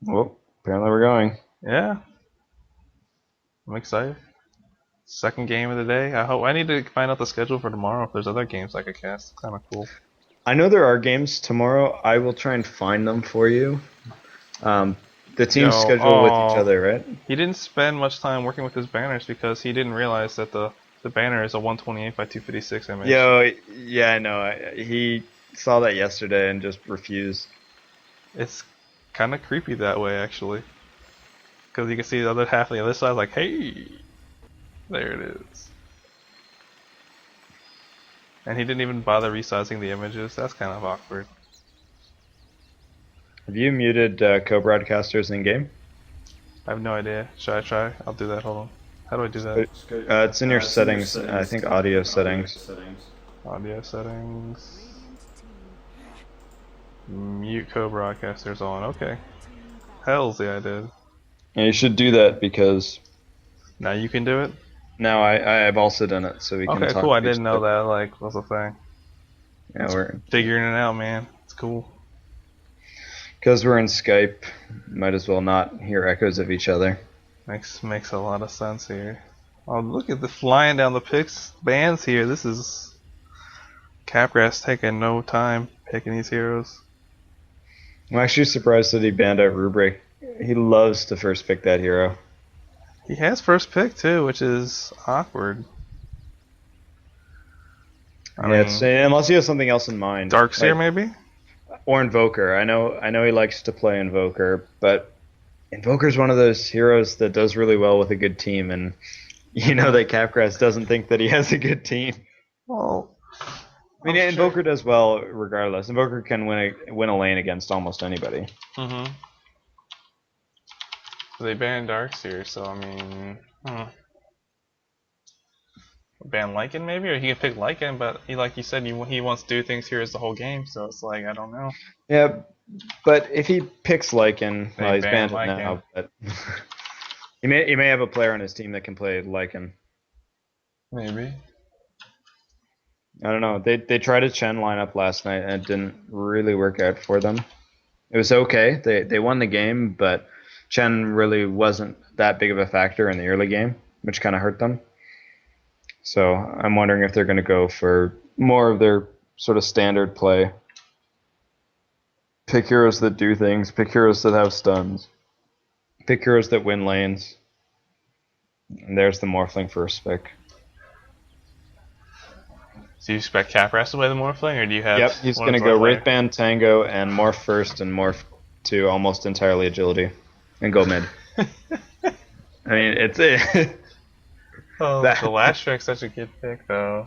Well, apparently we're going. Yeah, I'm excited. Second game of the day. I need to find out the schedule for tomorrow if there's other games I could cast. Kind of cool. I know there are games tomorrow. I will try and find them for you. Um, the teams Yo, schedule with each oh, other, right? he didn't spend much time working with his banners because he didn't realize that the banner is a 128 by 256 image. Yo, yeah, I know. He saw that yesterday and just refused. It's kind of creepy that way actually, because you can see the other half on the other side like, hey, there it is. And he didn't even bother resizing the images. That's kind of awkward. Have you muted co-broadcasters in game? I have no idea. Should I try? I'll do that. Hold on. How do I do that? It's in your settings. I think audio settings. Audio settings. Mute co-broadcasters on. Okay. Hells yeah, I did. Yeah, you should do that because Now you can do it? now I've also done it, so we can Okay, talk cool. I to each didn't know other. that, like, was a thing. Yeah, we're Figuring it out, man. It's cool. because we're in Skype. Might as well not hear echoes of each other. Makes a lot of sense here. Oh, look at the flying down the picks bands here. This is Capgrass taking no time picking these heroes. I'm actually surprised that he banned out Rubric. He loves to first pick that hero. He has first pick too, which is awkward. I Yeah, it's mean, unless he has something else in mind, Darkseer like maybe? or Invoker. I know he likes to play Invoker, but Invoker's one of those heroes that does really well with a good team, and you know Mm-hmm. that Capgrass doesn't think that he has a good team. Well, I mean, I'm sure. Invoker does well regardless. Invoker can win a lane against almost anybody. Mm-hmm. They banned Darkseer, so I mean, ban Lycan maybe, or he can pick Lycan, but he, like you said, he wants to do things here as the whole game, so it's like I don't know. Yeah, but if he picks Lycan, They well, he's ban banned it Lycan. now, but he may have a player on his team that can play Lycan. Maybe. I don't know. They tried a Chen lineup last night and it didn't really work out for them. It was okay. They won the game, but Chen really wasn't that big of a factor in the early game, which kind of hurt them. So I'm wondering if they're going to go for more of their sort of standard play. Pick heroes that do things. Pick heroes that have stuns. Pick heroes that win lanes. And there's the Morphling first pick. Do you expect Capras to play the Morphling, or do you have Yep, he's one of going to his go other players? Wraithband, Tango, and Morph first and Morph to almost entirely agility. And go mid. I mean, it's Oh, the that. last trick's such a good pick, though.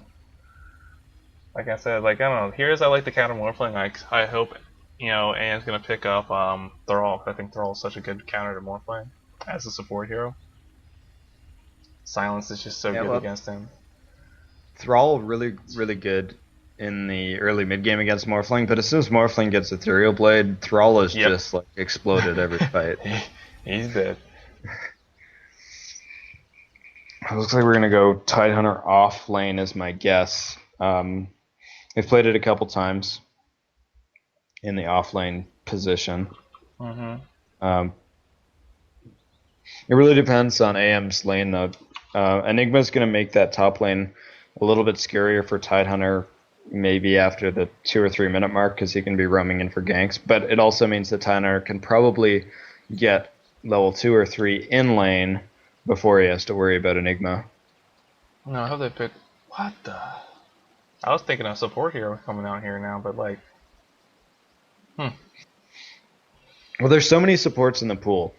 Like I said, like I don't know. Here's I like the counter Morphling. I hope Anne's gonna pick up Thrall. I think Thrall is such a good counter to Morphling as a support hero. Silence is just so Yeah, good well, against him. Thrall really, really good in the early mid game against Morphling, but as soon as Morphling gets Ethereal Blade, Thrall is Yep, just like exploded every fight. he's dead. It looks like we're gonna go Tidehunter off lane is my guess. They've played it a couple times in the off lane position. Mhm. Um, it really depends on AM's lane though. Enigma's gonna make that top lane a little bit scarier for Tidehunter maybe after the 2 or 3 minute mark because he can be roaming in for ganks. But it also means that Tidehunter can probably get level 2 or 3 in lane before he has to worry about Enigma. No, I hope they pick. What the? I was thinking of support hero coming out here now, but like, hmm. Well, there's so many supports in the pool.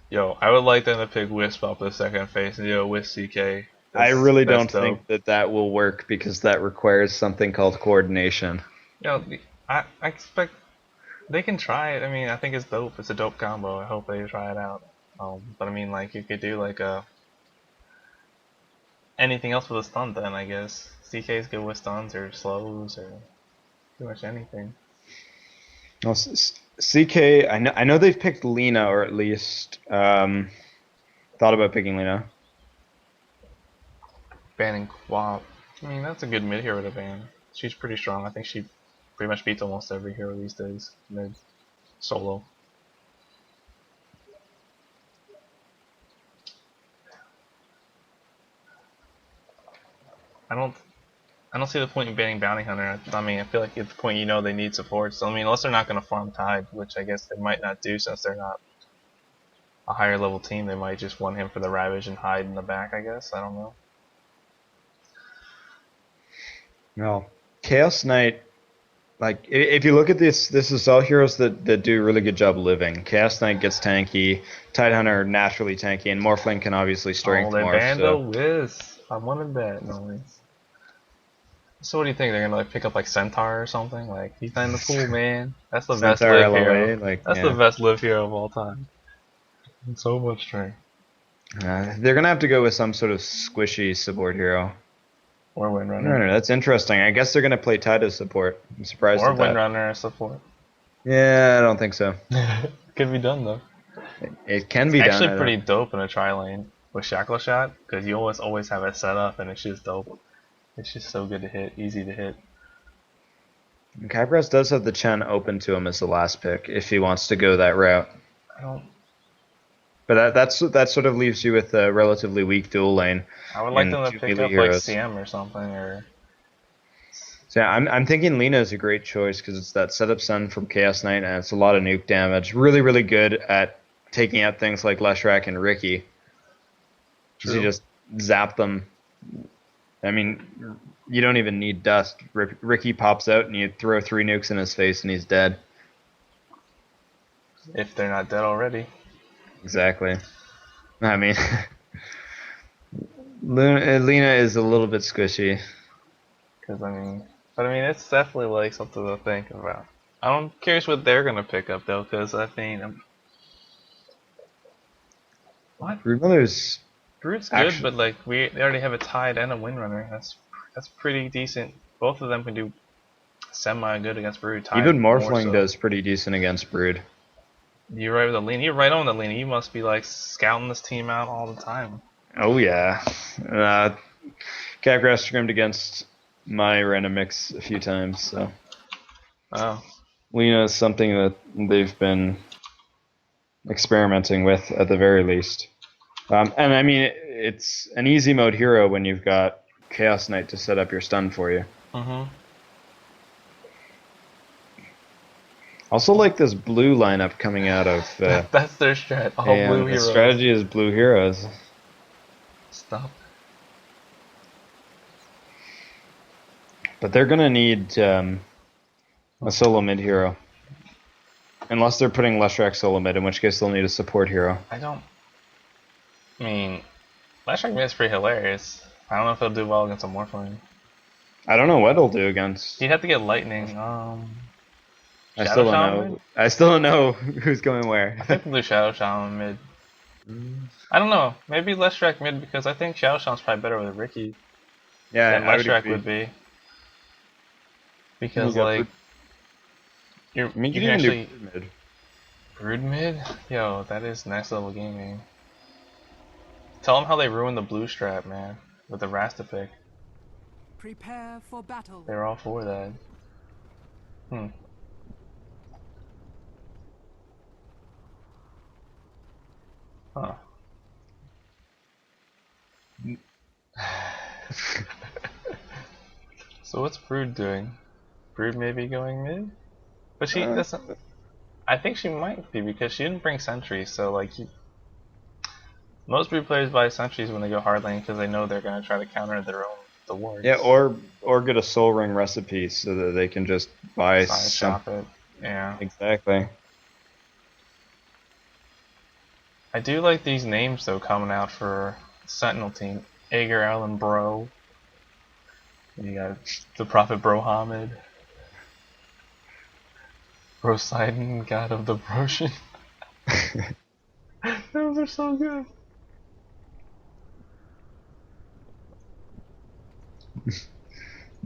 Yo, I would like them to pick Wisp up the second phase. Wisp CK. I That's really that's don't dope. think that that will work because that requires something called coordination. You know, I expect they can try it. I mean, I think it's dope. It's a dope combo. I hope they try it out. But I mean, like you could do like anything else with a stun then. I guess CK's good with stuns or slows or pretty much anything. Well, CK, I know they've picked Lena, or at least thought about picking Lena. Banning Quap. I mean, that's a good mid hero to ban. She's pretty strong. I think she pretty much beats almost every hero these days mid solo. I don't I don't see the point in banning Bounty Hunter. I mean, I feel like at the point they need support. So I mean, unless they're not going to farm Tide, which I guess they might not do since they're not a higher level team, they might just want him for the Ravage and hide in the back. I guess I don't know. Well, Chaos Knight, like if you look at this is all heroes that do a really good job living. Chaos Knight gets tanky, Tidehunter naturally tanky, and Morphling can obviously strength they more. banned the So Wiz. I wanted that noise. So what do you think? They're gonna like pick up like Centaur or something? Like he's not in the pool, man. That's the best Centaur live LOA, hero. like That's the best live hero of all time. And so much strength. they're gonna have to go with some sort of squishy support hero. Or Windrunner. That's interesting. I guess they're gonna play Tide as support. I'm surprised Or at that. Windrunner as support. Yeah, I don't think so. Could be done though. It can be Actually, done. pretty dope in a tri lane with Shackle Shot because you always have it set up and it's just dope. It's just so good to hit, easy to hit. Kypress does have the Chen open to him as the last pick if he wants to go that route. I don't. But that sort of leaves you with a relatively weak dual lane. I would like and them to two pick melee up heroes. like CM or something or. So yeah, I'm thinking Lina is a great choice because it's that setup stun from Chaos Knight and it's a lot of nuke damage. Really, really good at taking out things like Leshrac and Ricky. Because you just zap them. I mean, you don't even need dust. Ricky pops out and you throw 3 nukes in his face and he's dead. If they're not dead already. Exactly. I mean, Lina is a little bit squishy. But I mean, it's definitely like something to think about. I'm curious what they're gonna pick up though, because I think what Broodmother's Brood's good, but like they already have a Tide and a Windrunner. That's pretty decent. Both of them can do semi good against Brood. Tide even more Morphling so. does pretty decent against Brood. You're right with the Lina. You're right on the Lina. You must be like scouting this team out all the time. Oh yeah. Capgrass scrimmed against my random mix a few times, so. Oh. Lina is something that they've been experimenting with at the very least. And I mean, it's an easy mode hero when you've got Chaos Knight to set up your stun for you. Also like this blue lineup coming out of... That's their strat. All blue heroes. The strategy is blue heroes. Stop. But they're going to need a solo mid hero. Unless they're putting Leshrac solo mid, in which case they'll need a support hero. I mean, Leshrac mid's pretty hilarious. I don't know if he'll do well against a Morphling. I don't know what he'll do against... He'd have to get Lightning. I still don't know. I still don't know who's going where. I think we'll do Shadow Shaman mid. I don't know. Maybe Leshrac mid because I think Shadow Shaman's probably better with Ricky than Leshrac would be. Because like you can actually Brood mid. Yo, that is next level gaming. Tell them how they ruined the blue strap, man, with the Rasta pick. Prepare for battle. They were all for that. Huh. So what's Brood doing? Brood maybe going mid? But she doesn't... I think she might be because she didn't bring sentries, so like... Most Brood players buy sentries when they go hard lane because they know they're going to try to counter the wards. Yeah, or get a soul ring recipe so that they can just buy shop it. Yeah. Exactly. I do like these names though coming out for Sentinel team. Agar Allen Bro. You got the Prophet Brohamid. Brosidon, God of the Broshin. Those are so good.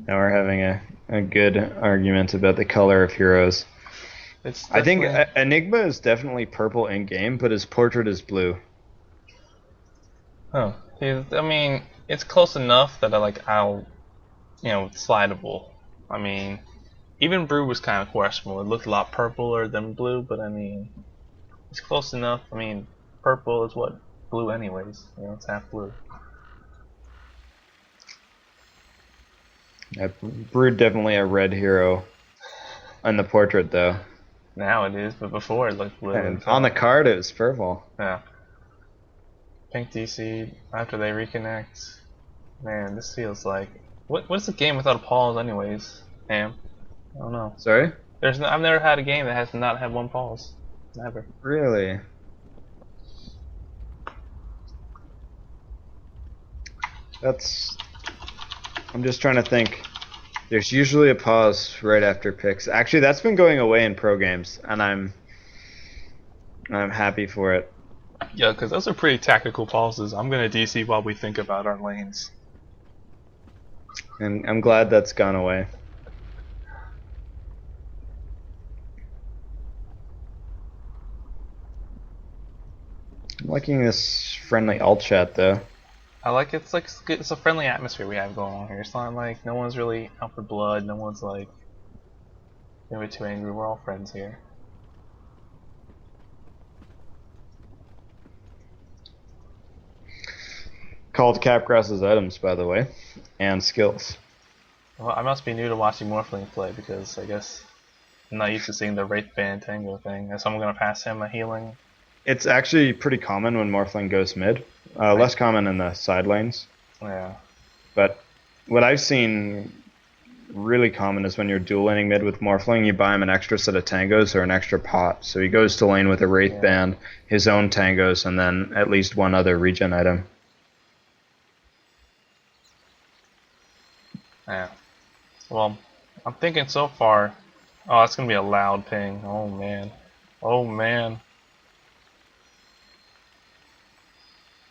Now we're having a good argument about the color of heroes. I think Enigma is definitely purple in game, but his portrait is blue. Oh, I mean, it's close enough that I'll, slidable. I mean, even Brew was kind of questionable. It looked a lot purpler than blue, but I mean, it's close enough. I mean, purple is what blue anyways. It's half blue. Brood definitely a red hero on the portrait though. Now it is, but before it looked blue. And on the card it was purple. Yeah. Pink DC after they reconnect. Man, this feels like what's a game without a pause anyways? Ham. I don't know. Sorry? I've never had a game that has not had one pause. Never. Really? I'm just trying to think. There's usually a pause right after picks. Actually, that's been going away in pro games, and I'm happy for it. Yeah, because those are pretty tactical pauses. I'm gonna DC while we think about our lanes. And I'm glad that's gone away. I'm liking this friendly alt chat though. I like it's like it's a friendly atmosphere we have going on here. It's not like no one's really out for blood. No one's like maybe too angry. We're all friends here. Called Capgrass's items, by the way, and skills. Well, I must be new to watching Morphling play because I guess I'm not used to seeing the Wraith Band Tango thing. So I'm gonna pass him a healing. It's actually pretty common when Morphling goes mid. Less common in the side lanes. Yeah. But what I've seen really common is when you're dual laning mid with Morphling, you buy him an extra set of tangos or an extra pot. So he goes to lane with a Wraith Band, his own tangos, and then at least one other regen item. Yeah. Well, I'm thinking so far. Oh, it's gonna be a loud ping. Oh man. Oh man.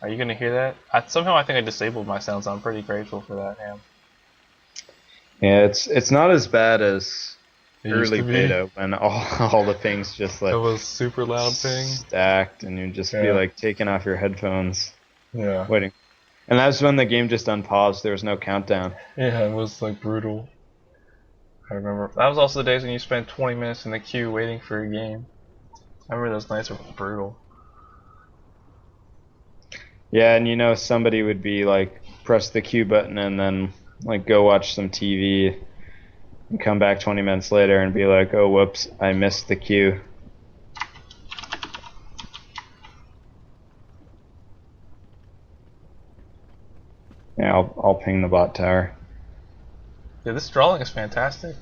Are you gonna hear that? Somehow I think I disabled my sound, so I'm pretty grateful for that, Ham. Yeah, it's not as bad as It early used to be. beta when all the pings just like It was super loud ping. stacked, and you'd just be like taking off your headphones, Yeah. waiting. And that's when the game just unpaused. There was no countdown. Yeah, it was like brutal. I remember. That was also the days when you spent 20 minutes in the queue waiting for a game. I remember those nights were brutal. Yeah, and you know somebody would be like press the Q button and then like go watch some TV and come back 20 minutes later and be like, oh whoops, I missed the queue. Yeah, I'll ping the bot tower. Yeah, this drawing is fantastic.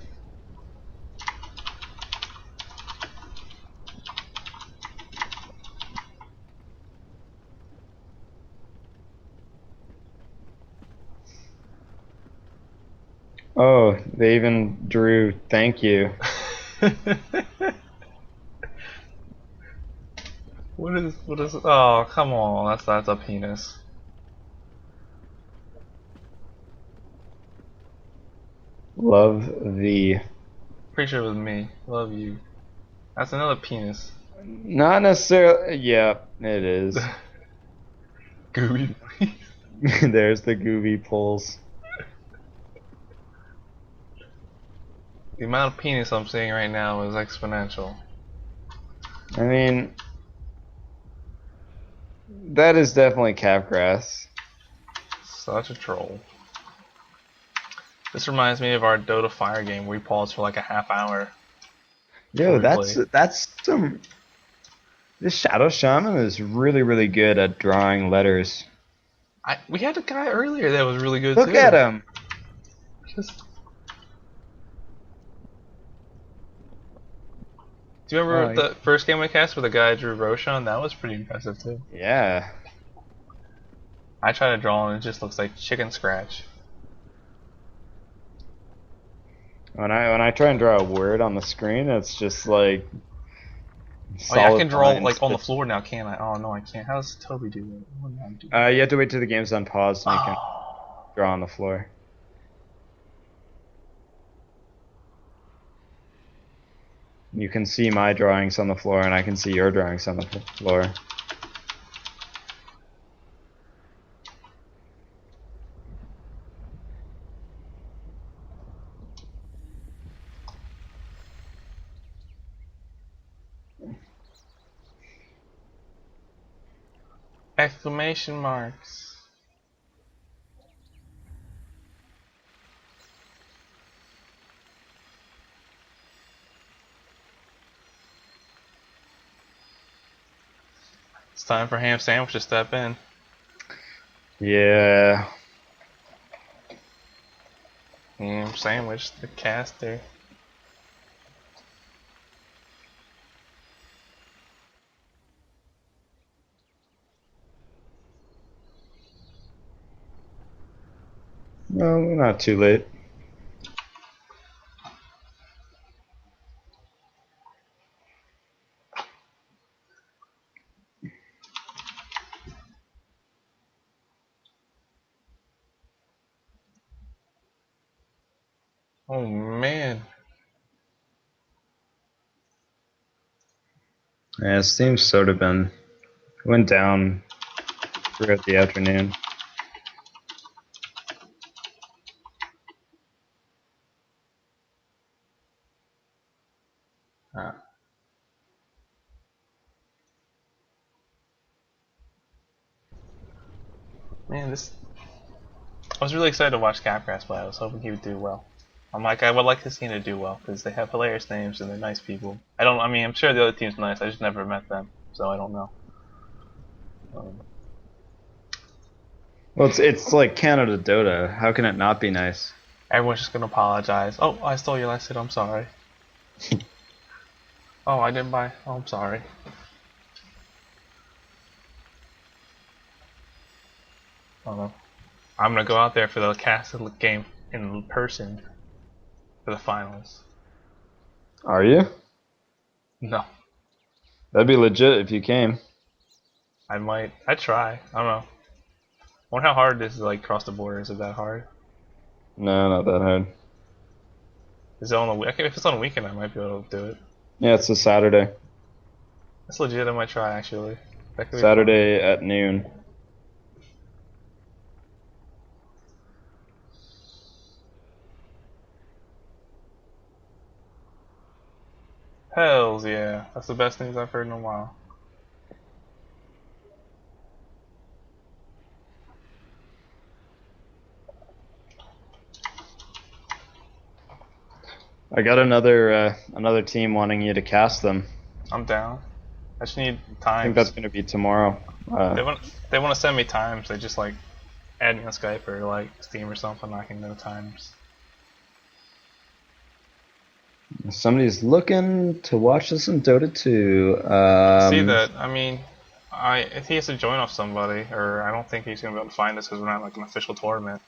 Oh, they even drew thank you. What is oh come on, that's a penis. Love the. Pretty sure it was me. Love you. That's another penis. Not necessarily. Yeah, it is. Gooey. There's the Gooby pulls. The amount of penis I'm seeing right now is exponential. I mean, that is definitely Capgrass. Such a troll. This reminds me of our Dota Fire game where we paused for like a half hour. Yo, that's some. This Shadow Shaman is really good at drawing letters. We had a guy earlier that was really good Look too. at him. Just... Do you remember the first game I cast where the guy drew Roshan? That was pretty impressive too. Yeah. I try to draw and it just looks like chicken scratch. When I try and draw a word on the screen, it's just like. Oh yeah, I can draw like on the floor now, can't I? Oh no, I can't. How does Toby do that? What do I do? You have to wait till the game's unpaused and you can draw on the floor. You can see my drawings on the floor, and I can see your drawings on the floor. Exclamation marks. time for Ham Sandwich to step in. Yeah. Ham Sandwich, the caster. No, not too late. Oh man. Yeah, Steam's sort of went down throughout the afternoon. Man, this. I was really excited to watch Capgrass play. I was hoping he would do well. I'm like, I would like this team to do well because they have hilarious names and they're nice people. I mean, I'm sure the other team's nice. I just never met them, so I don't know. Well, it's like Canada Dota. How can it not be nice? Everyone's just gonna apologize. Oh, I stole your last hit. I'm sorry. Oh, I didn't buy. Oh, I'm sorry. Oh, I'm gonna go out there for the castle game in person for the finals. Are you? No, That'd be legit if you came. I might. I'd try. I don't know. Wonder how hard it is to like cross the border. Is it that hard? No, not that hard. Is it on the week? If it's on a weekend, I might be able to do it. Yeah, it's a Saturday. That's legit. I might try actually. That could be Saturday at noon. fun. Hells yeah. That's the best news I've heard in a while. I got another team wanting you to cast them. I'm down. I just need I think times. that's gonna be tomorrow. They want to send me times. They just like add me on Skype or like Steam or something. I can know times. Somebody's looking to watch us in Dota 2. See that? I mean, if he has to join off somebody, or I don't think he's gonna be able to find us because we're not like an official tournament.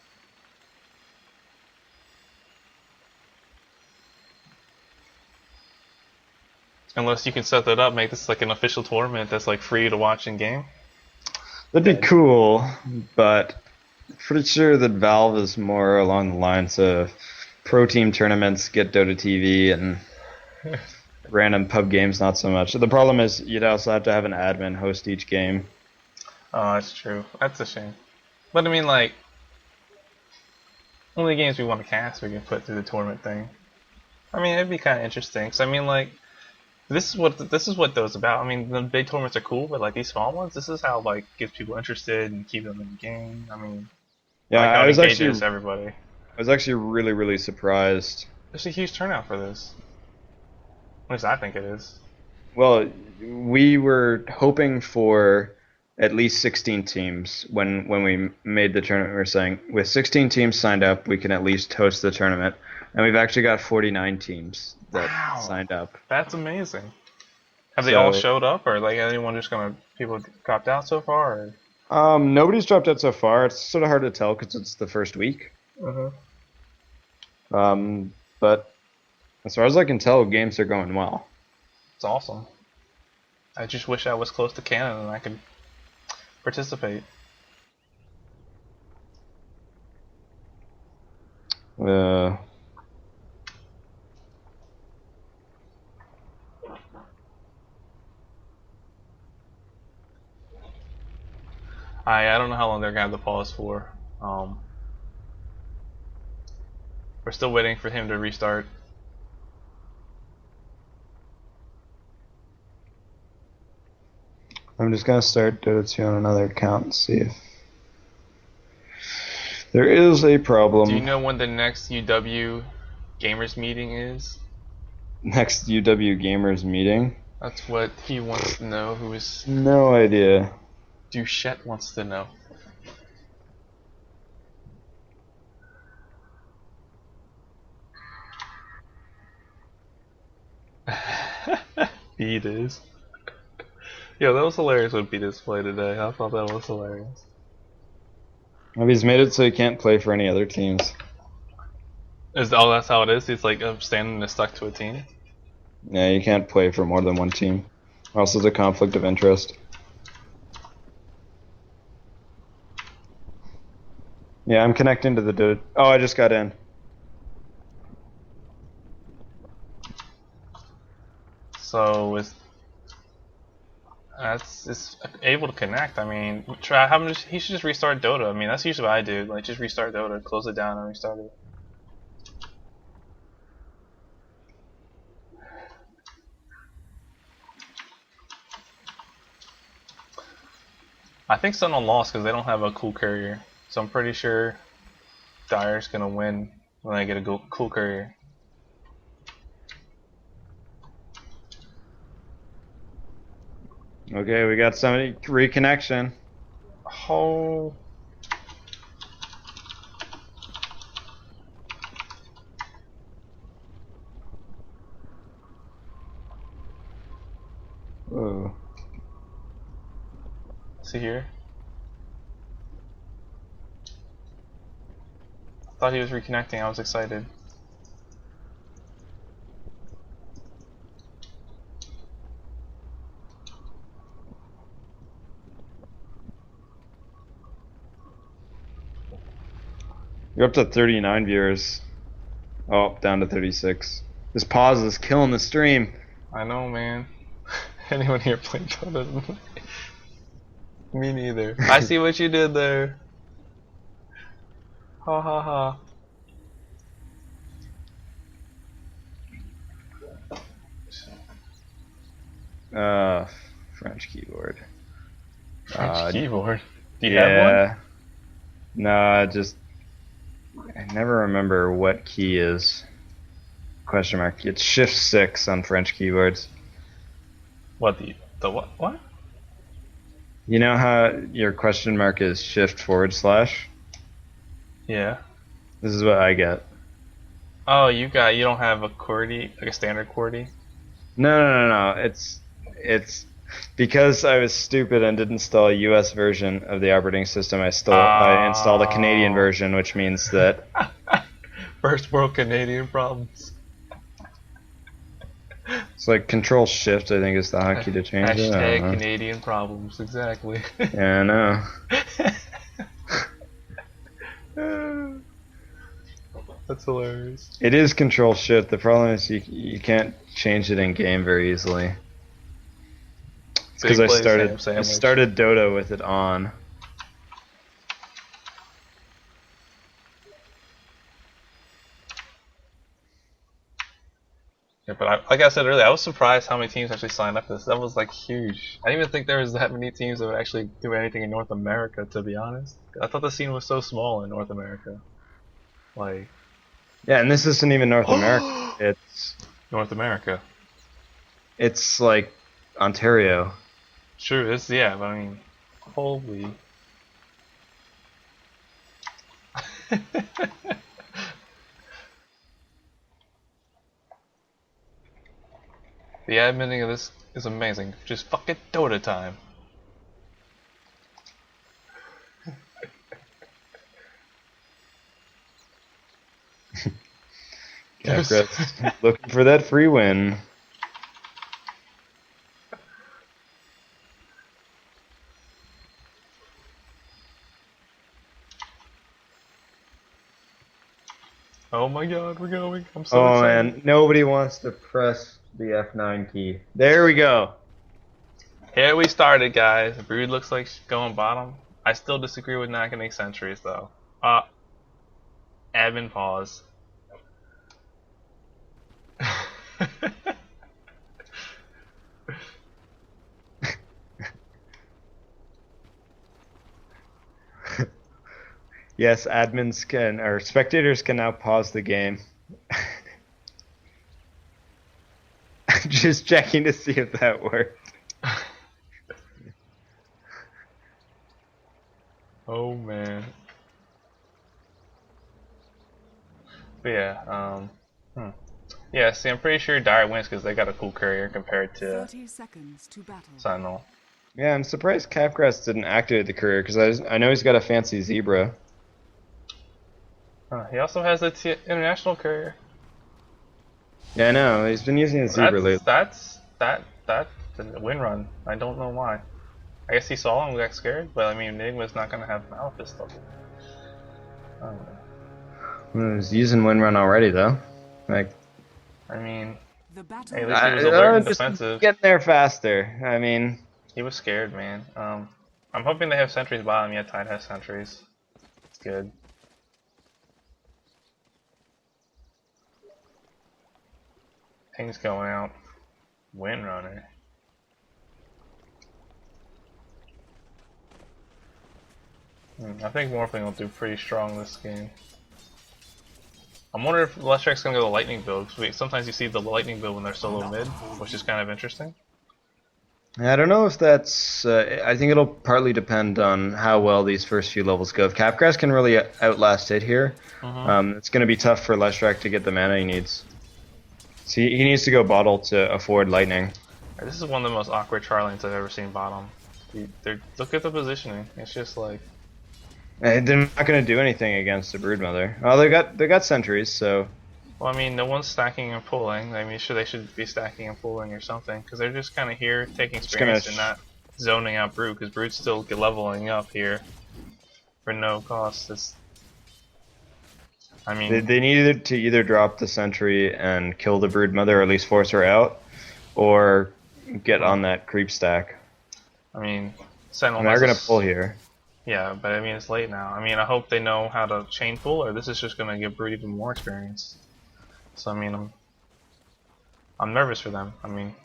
Unless you can set that up, make this like an official tournament that's like free to watch in game. That'd be cool, but pretty sure that Valve is more along the lines of pro team tournaments, get Dota TV, and random pub games not so much. The problem is you'd also have to have an admin host each game. Oh, that's true. That's a shame. But I mean, like, only games we want to cast we can put through the tournament thing. I mean, it'd be kind of interesting. Cause I mean, like, this is what those about. I mean, the big tournaments are cool, but like these small ones, this is how like gets people interested and keep them in the game. I mean, Yeah, like how I it was engages everybody. really, really surprised. There's a huge turnout for this. At least I think it is. Well, we were hoping for at least 16 teams when we made the tournament. We were saying with 16 teams signed up, we can at least host the tournament, and we've actually got 49 teams that Wow. signed up. That's amazing. Have they all So- showed up, or like anyone just people dropped out so far? Or? Nobody's dropped out so far. It's sort of hard to tell because it's the first week. But as far as I can tell, games are going well. It's awesome. I just wish I was close to Canada and I could participate. I don't know how long they're gonna have the pause for. We're still waiting for him to restart. I'm just gonna start Dota 2 on another account and see if there is a problem. Do you know when the next UW Gamers meeting is? Next UWGamers meeting? That's what he wants to know. Who is No idea. Duchette wants to know. Beat is. Yo, that was hilarious when Beat is played today. I thought that was hilarious. Well, he's made it so he can't play for any other teams. That's how it is? He's like standing and stuck to a team? Yeah, you can't play for more than one team. Also, there's a conflict of interest. Yeah, I'm connecting to the dude. Oh, I just got in. So it's able to connect. I mean, try how much he should just restart Dota. I mean, that's usually what I do. Like just restart Dota, close it down, and restart it. I think Sunderland lost because they don't have a cool courier. So I'm pretty sure Dyer's gonna win when I get a cool courier. Okay, we got somebody reconnection. Oh. Whoa. See here. I thought he was reconnecting. I was excited. You're up to 39 viewers. Oh, down to 36. This pause is killing the stream. I know, man. Anyone here playing Dota? Me neither. I see what you did there. Ha ha ha. French keyboard. French keyboard. Do you yeah. have one? No, I never remember what key is. Question mark. It's Shift 6 on French keyboards. What the what? What? You know how your question mark is Shift /? Yeah. This is what I get. Oh, you don't have a QWERTY, like a standard QWERTY? No. It's because I was stupid and didn't install a US version of the operating system. I installed a Canadian version, which means that first world Canadian problems. it's like Control Shift, I think, is the hotkey to change it. Hashtag Canadian problems, exactly. Yeah, I know. That's hilarious. It is Control Shift. The problem is you can't change it in game very easily. Because I started Dota with it on. Yeah, but like I said earlier, I was surprised how many teams actually signed up for this. That was like huge. I didn't even think there was that many teams that would actually do anything in North America, to be honest. I thought the scene was so small in North America. Like. Yeah, and this isn't even North America. It's North America. It's like Ontario. True, yeah, but I mean, holy. The adminning of this is amazing. Just fucking Dota time. Yeah, Chris, looking for that free win. Oh my god, we're going. I'm so excited. Man, nobody wants to press the F9 key. There we go. Here we started, guys. Brood looks like she's going bottom. I still disagree with not getting sentries, though. Admin pause. Yes, spectators can now pause the game. just checking to see if that worked. Oh man. But yeah, yeah, see, I'm pretty sure Dire wins because they got a cool courier compared to 30 seconds to battle. Sentinel. Yeah, I'm surprised Capgrass didn't activate the courier because I know he's got a fancy zebra. He also has the international courier. Yeah, I know. He's been using the zebra lately. That's a win run. I don't know why. I guess he saw him and got scared, but I mean, Enigma's not gonna have Malphite stuff. I don't know. Well, he's using Windrun already though. Like, I mean, The battle hey, at least he was alert and just defensive. getting there faster. I mean, He was scared, man. I'm hoping they have sentries bottom. Yeah, Tide has sentries. It's good. Things going out. Windrunner. I think Morphling will do pretty strong this game. I'm wondering if Leshrek's gonna go the lightning build. Sometimes you see the lightning build when they're solo mid, which is kind of interesting. I don't know if that's. I think it'll partly depend on how well these first few levels go. If Capgrass can really outlast it here, it's going to be tough for Leshrek to get the mana he needs. So he needs to go bottle to afford lightning. This is one of the most awkward Char lanes I've ever seen bottom. Look at the positioning. It's just like. They're not going to do anything against the Broodmother. Oh, they got sentries, so. Well, I mean, no one's stacking and pulling. I mean, they should be stacking and pulling or something, because they're just kind of here taking experience and not zoning out Brood, because Brood's still leveling up here for no cost. I mean, they needed to either drop the sentry and kill the Broodmother, or at least force her out, or get on that creep stack. I mean, Sentinel. They're going to pull here. Yeah, but I mean, it's late now. I mean, I hope they know how to chain pull, or this is just going to give Brood even more experience. So I mean, I'm nervous for them. I mean,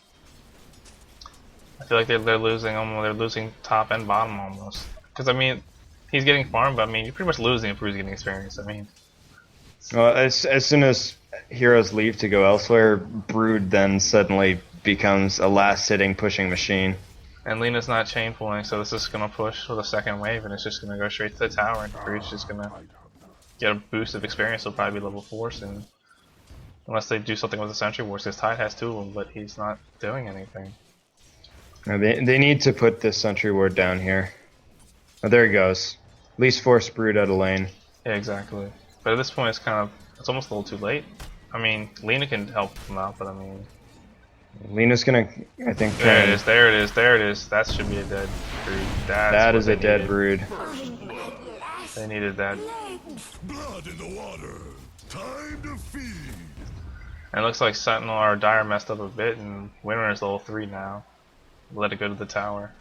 I feel like they're losing they're losing top and bottom almost. Because I mean, he's getting farmed, but I mean, you're pretty much losing if Brood's getting experience. I mean, well, as soon as heroes leave to go elsewhere, Brood then suddenly becomes a last-sitting pushing machine. And Lena's not chain pulling, so this is gonna push with a second wave, and it's just gonna go straight to the tower, and Brood's just gonna get a boost of experience. He'll probably be level 4 soon. Unless they do something with the Sentry Wars, because Tide has 2 of them, but he's not doing anything. They need to put this Sentry Ward down here. Oh, there he goes. At least force Brood out of lane. Yeah, exactly. But at this point, it's almost a little too late. I mean, Lena can help him out, but I mean... Lena's gonna, I think... There it is. That should be a dead Brood. That is a dead Brood. They needed that. Blood in the water. Time to feed. And it looks like Sentinel or Dire messed up a bit, and Windrunner's level 3 now. Let it go to the tower.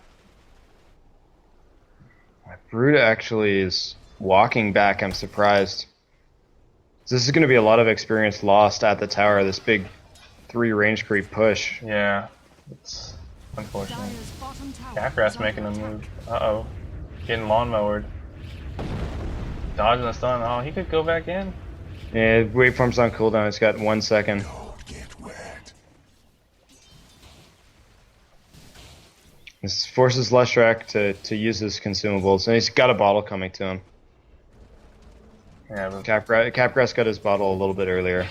Brood actually is walking back, I'm surprised. This is going to be a lot of experience lost at the tower, this big 3 range creep push. Yeah, it's unfortunate. Dire's bottom tower Capgrass is making a under move. attack. Uh-oh. Getting lawnmowered. Dodging the stun. Oh, he could go back in. Yeah, waveform's on cooldown, it's got 1 second. Don't get wet. This forces Leshrac to use his consumables, and he's got a bottle coming to him. Yeah, but Capgrass got his bottle a little bit earlier.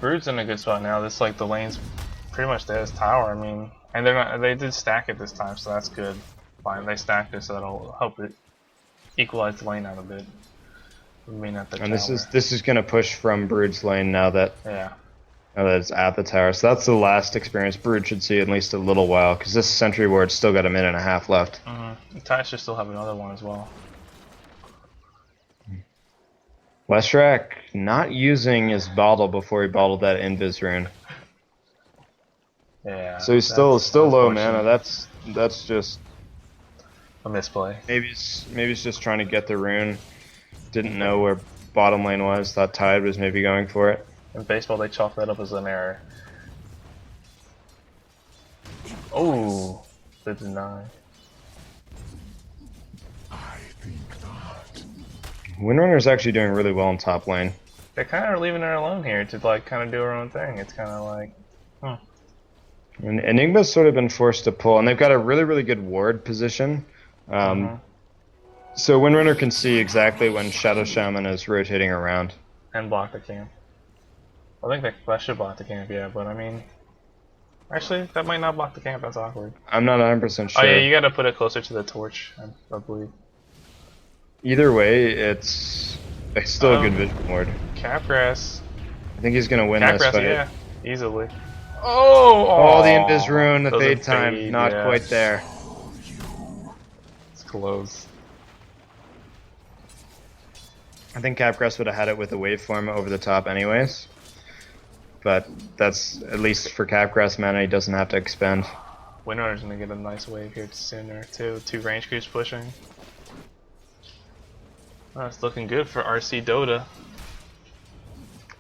Brood's in a good spot now. This the lane's pretty much dead as tower. I mean, and they did stack it this time, so that's good. Fine, they stacked it, so that'll help it equalize the lane out a bit. I mean, at the And tower. this is gonna push from Brood's lane now that it's at the tower. So that's the last experience Brood should see in at least a little while, because this Sentry Ward's still got a minute and a half left. Ty should still have another one as well. Leshrac not using his bottle before he bottled that Invis rune. Yeah. So he's still low mana. That's just a misplay. maybe he's just trying to get the rune. Didn't know where bottom lane was. Thought Tide was maybe going for it. In baseball, they chalk that up as an error. Oh, the deny. I think not. Windrunner's actually doing really well in top lane. They're kind of leaving her alone here to like kind of do her own thing. It's kind of like, And Enigma's sort of been forced to pull, and they've got a really, really good ward position. Mhm. So Windrunner can see exactly when Shadow Shaman is rotating around. And block the camp. I think that should block the camp, yeah, but I mean... Actually, that might not block the camp, that's awkward. I'm not 100% sure. Oh yeah, you gotta put it closer to the torch, I believe. Either way, it's still a good vision ward. Capgrass. I think he's gonna win this Capgrass, fight. yeah. Easily. Oh! Oh, the Invis Rune, the Doesn't fade time, fade, not yeah. quite there. It's close. I think Capgrass would have had it with the waveform over the top anyways. But that's, at least for Capgrass mana, he doesn't have to expend. Windrunner's gonna get a nice wave here sooner too. 2 range creeps pushing. Oh, it's looking good for RCDota.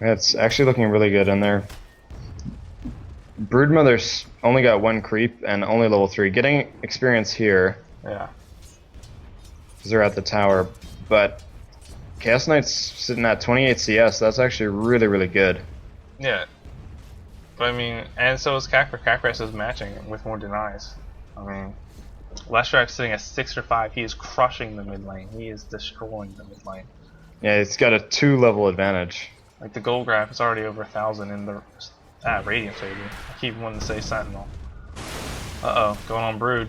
It's actually looking really good in there. Broodmother's only got 1 creep and only level 3. Getting experience here, Yeah. because they're at the tower, but Chaos Knight's sitting at 28 CS, that's actually really, really good. Yeah. But I mean, and so is Capgrass is matching with more denies. I mean, Leshrak's sitting at 6 or 5. He is crushing the mid lane. He is destroying the mid lane. Yeah, it's got a 2 level advantage. Like the gold graph is already over 1,000 in the Radiance Rating. I keep wanting to say Sentinel. Uh-oh, going on Brood.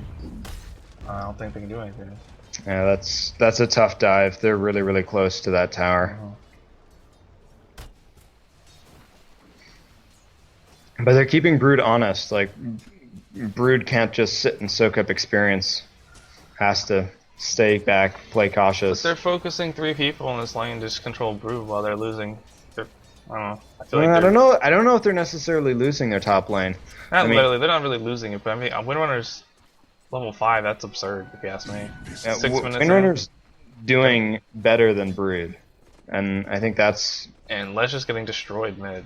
I don't think they can do anything. Yeah, that's a tough dive. They're really, really close to that tower. But they're keeping Brood honest. Like, Brood can't just sit and soak up experience. Has to stay back, play cautious. But they're focusing 3 people in this lane to just control Brood while they're losing. I don't know. I feel like I don't know. I don't know if they're necessarily losing their top lane. Not literally. They're not really losing it. But I mean, Windrunner's level 5. That's absurd, if you ask me. 6 minutes. Windrunner's doing better than Brood, and I think that's. And Lesh is getting destroyed mid.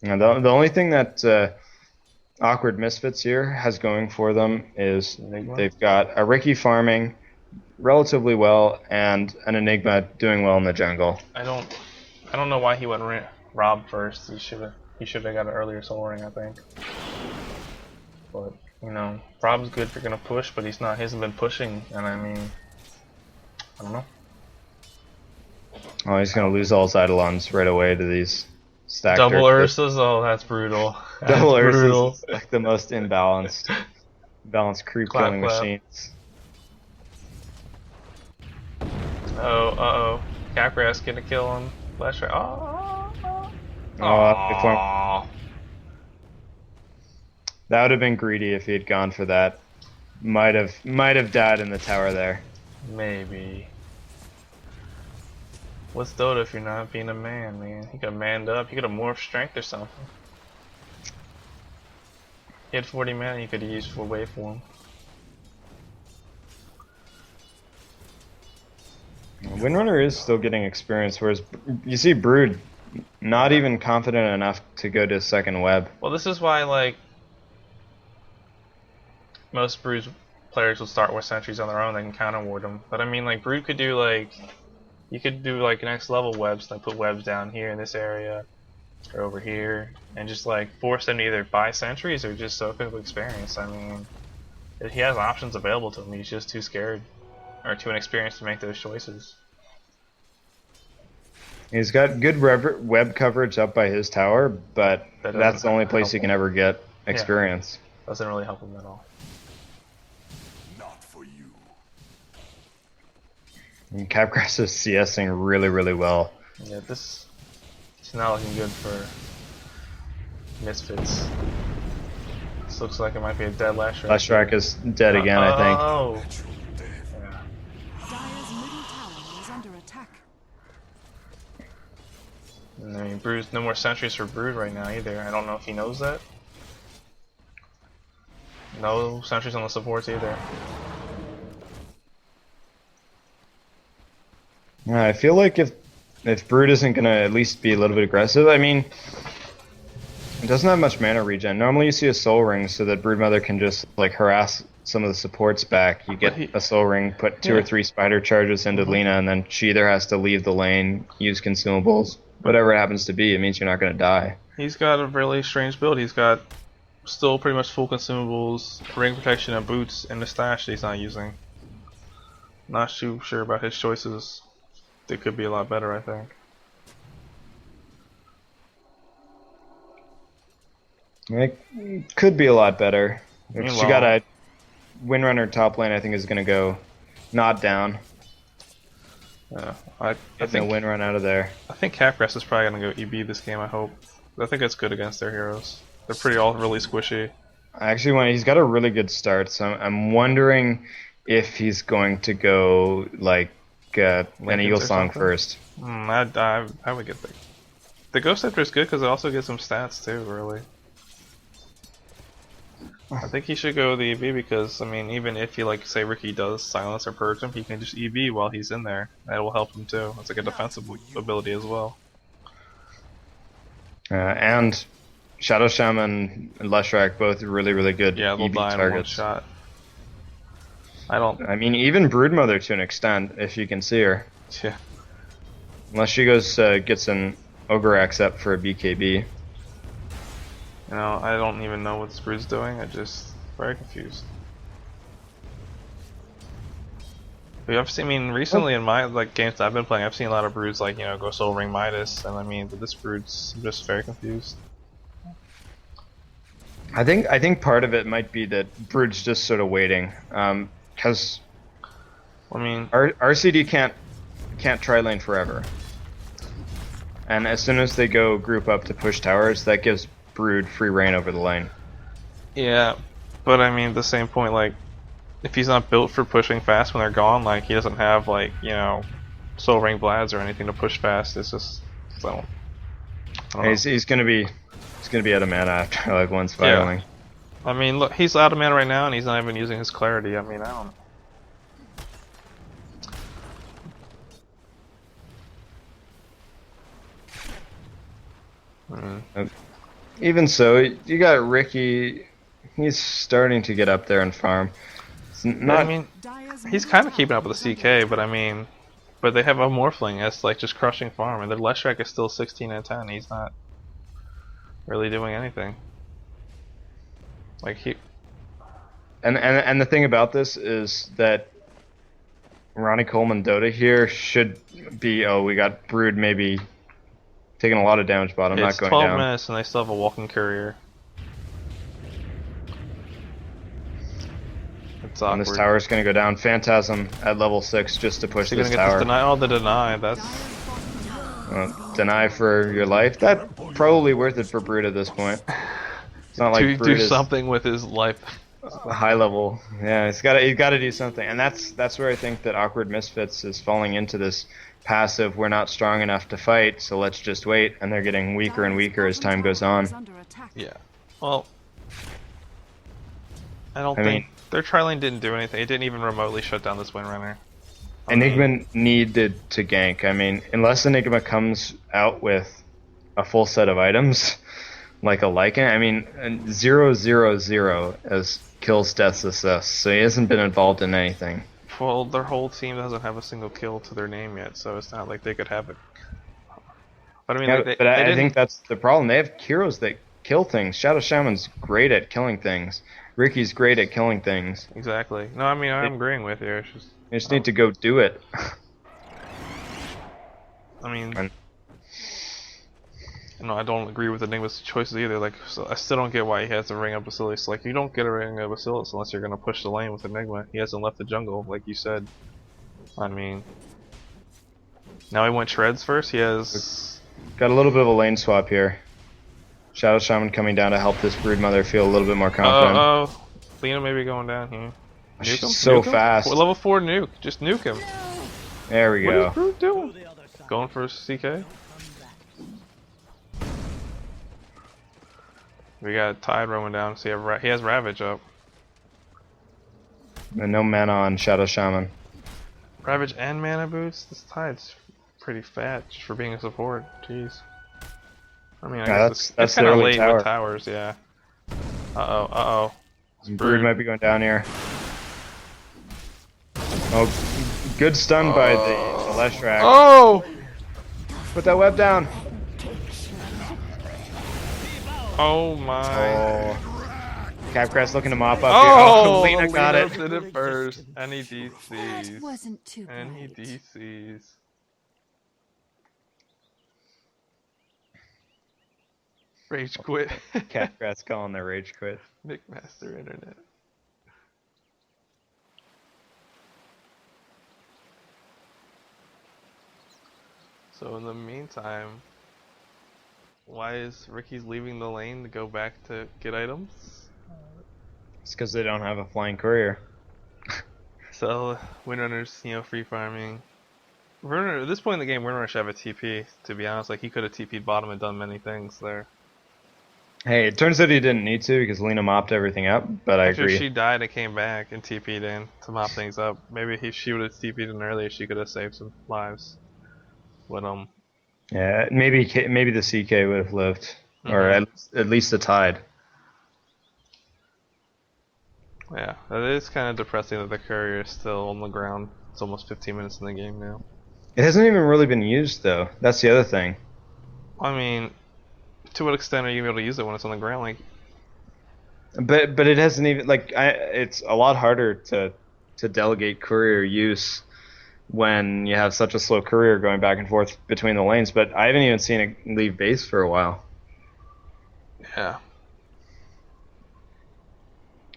You know, the only thing that Awkward Misfits here has going for them is they've got a Ricky farming relatively well and an Enigma doing well in the jungle. I don't know why he went Rob first. He should have got an earlier soul ring, I think. But you know, Rob's good if you're gonna push, but he hasn't been pushing, and I mean, I don't know. Oh, he's gonna lose all his Eidolons right away to these stacked Double Ursus. Ursas, oh that's brutal. Double That's brutal. Ursus is like the most balanced creep killing machines. Oh, Capgrass gonna kill him. Flash right. Oh. That would have been greedy if he had gone for that. Might have died in the tower there. Maybe. What's Dota if you're not being a man? He could have manned up. He could have morphed strength or something. He had 40 mana he could have used for waveform. Windrunner is still getting experience, whereas you see Brood not even confident enough to go to second web. Well, this is why like most Brood players will start with sentries on their own. They can counter ward them. But I mean, like Brood could do like you could do like next level webs, like put webs down here in this area or over here, and just like force them to either buy sentries or just soak up experience. I mean, he has options available to him. He's just too scared or too inexperienced to make those choices. He's got good web coverage up by his tower, but that's the only place he can ever get experience. Yeah, doesn't really help him at all. Not for you. And Capgrass is CSing really, really well. Yeah, this is not looking good for Misfits. This looks like it might be a dead Leshrac. Leshrac is dead again, I think. Oh. Dire's middle tower is under attack. And I mean, Brood's no more sentries for Brood right now either. I don't know if he knows that. No sentries on the supports either. Yeah, I feel like if Brood isn't gonna at least be a little bit aggressive, I mean, it doesn't have much mana regen. Normally you see a soul ring so that Broodmother can just like harass some of the supports back. You get a soul ring, put 2 or 3 spider charges into Lina, and then she either has to leave the lane, use consumables, whatever it happens to be. It means you're not gonna die. He's got a really strange build. He's got still pretty much full consumables, ring protection and boots, and the stash that he's not using. Not too sure about his choices. They could be a lot better, I think. It could be a lot better. She Meanwhile- got a Windrunner top lane. I think is going to go not down. Yeah, I Get think the Windrun out of there. I think Capgrass is probably gonna go EB this game. I hope. I think it's good against their heroes. They're pretty all really squishy. I actually want. He's got a really good start, so I'm wondering if he's going to go like an Lincolns Eagle or Song something? first. I would get the Ghost Scepter is good because it also gives him stats too. Really. I think he should go the EB because, I mean, even if you, like, say Ricky does silence or purge him, he can just EB while he's in there. That will help him too. It's like a defensive ability as well. And Shadow Shaman and Leshrac both really good Yeah, they'll EB die in one targets. shot. I don't. I mean, even Broodmother to an extent, if you can see her. Yeah. Unless she goes gets an Ogre accept for a BKB. You know, I don't even know what this brood's doing. I just very confused. But I've seen, I mean, recently in my games that I've been playing, I've seen a lot of broods like, you know, go Soul Ring Midas, and I mean, but this brood's I'm just very confused. I think part of it might be that Brood's just sort of waiting, because I mean, RCD can't try lane forever, and as soon as they go group up to push towers, that gives Brood free reign over the lane. yeah, but I mean, at the same point, like, if he's not built for pushing fast when they're gone, like, he doesn't have, like, you know, Soul Ring Blads or anything to push fast. It's just, I don't know. He's gonna be out of mana after like one spiraling. I mean, look, he's out of mana right now, and he's not even using his clarity. I mean, I don't know. Even so, you got Ricky. He's starting to get up there and farm. It's not. I mean, he's kind of keeping up with the CK, but I mean, but they have a Morphling that's like just crushing farm, and their Leshrac is still 16 and 10. He's not really doing anything. Like he. And the thing about this is that Ronnie Coleman Dota here should be. Oh, we got Brood maybe taking a lot of damage, but I'm It's not going 12 down. minutes, and they still have a walking courier. It's And awkward. this tower is going to go down. Phantasm at level 6 just to push They're this gonna get tower. this deny. Oh, the deny. That's Deny for your life. That's probably worth it for Brood at this point. It's not like to Brood do is something with his life. a high level. Yeah, he's got to do something, and that's where I think that Awkward Misfits is falling into this passive. We're not strong enough to fight, so let's just wait. And they're getting weaker and weaker as time goes on. Yeah. Well, I don't I think mean- their tri-lane didn't do anything. It didn't even remotely shut down this Windrunner. Enigma needed to gank. I mean, unless Enigma comes out with a full set of items, like a Lycan, I mean, 0-0-0 as kills, deaths, assists, so he hasn't been involved in anything. Well, their whole team doesn't have a single kill to their name yet, so it's not like they could have it. But I mean, Yeah, like, but I didn't- think that's the problem. They have heroes that kill things. Shadow Shaman's great at killing things. Ricky's great at killing things. exactly. No, I mean, I'm agreeing with you. It's just, You just need to go do it. I mean, And- no, I don't agree with Enigma's choices either. Like, so I still don't get why he has to ring up Basilius. Like, you don't get a ring up Basilius unless you're gonna push the lane with Enigma. He hasn't left the jungle, like you said. I mean, now he went shreds first. He has. Got a little bit of a lane swap here. Shadow Shaman coming down to help this Broodmother feel a little bit more confident. Oh, Lena may be going down here. She's Nuke him? so Nuke him? fast. Level 4 nuke. Just nuke him. There we What go. is Brood doing? Going for a CK? We got Tide roaming down. So he has Ravage up. And no mana on Shadow Shaman. Ravage and mana boost? This Tide's pretty fat just for being a support. Jeez. I mean, I Yeah, guess that's it's the kind of early late tower. with towers, yeah. Uh-oh. Brood might be going down here. Oh, good stun by the Leshrac. Oh! Put that web down. Oh my. Oh, Capgrass looking to mop up here. Oh, Oh, Lena got it. did it first. And he That DCs. wasn't too And he bright. DCs. Rage quit. Capgrass calling their rage quit. McMaster Internet. So in the meantime, why is Ricky's leaving the lane to go back to get items? It's because they don't have a flying courier. So Windrunner's, free farming. Windrunner, at this point in the game, Windrunner should have a TP. To be honest, like he could have TP'd bottom and done many things there. Hey, it turns out he didn't need to because Lena mopped everything up, but I After agree. she died, it came back and TP'd in to mop things up. Maybe she would have TP'd in earlier. She could have saved some lives. But Yeah, maybe the CK would have lived, or at least the Tide. yeah, it is kind of depressing that the courier is still on the ground. It's almost 15 minutes in the game now. It hasn't even really been used though. That's the other thing. I mean, to what extent are you able to use it when it's on the ground? Like, But it hasn't even it's a lot harder to delegate courier use when you have such a slow courier going back and forth between the lanes. But I haven't even seen it leave base for a while. yeah.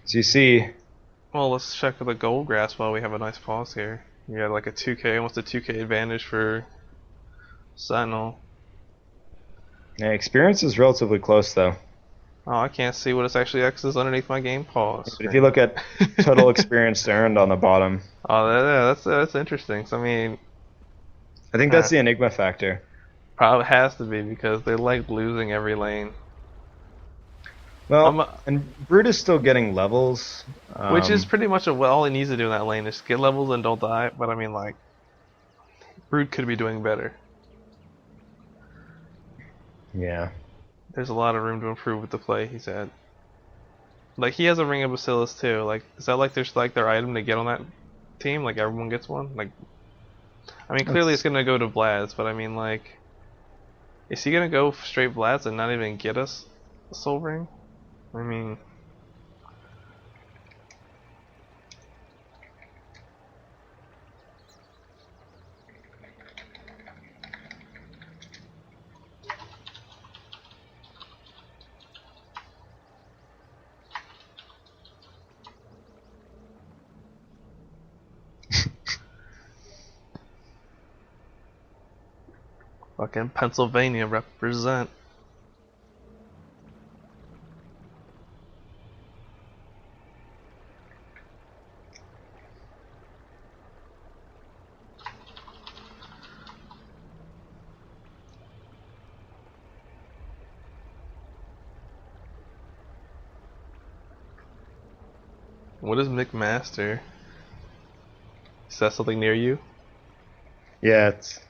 So you see, Well, let's check for the gold grass while we have a nice pause here. You got like a 2k, almost a 2k advantage for Sentinel. yeah, experience is relatively close though. Oh, I can't see what its actually X's underneath my game pause. But if you look at total experience earned on the bottom, Oh, that's interesting. So I mean, I think that's the Enigma factor. probably has to be because they like losing every lane. Well, and Brute is still getting levels. Which is pretty much all he needs to do in that lane is get levels and don't die. But I mean, like, Brute could be doing better. Yeah. There's a lot of room to improve with the play he's had. Like, he has a Ring of Bacillus too. Like, is that like their item to get on that team? Like, everyone gets one? Like, I mean, clearly it's gonna go to Blaz, but I mean, like, is he gonna go straight Blaz and not even get us a Soul Ring? I mean, fucking Pennsylvania represent. What is McMaster? Is that something near you? Yeah, it's.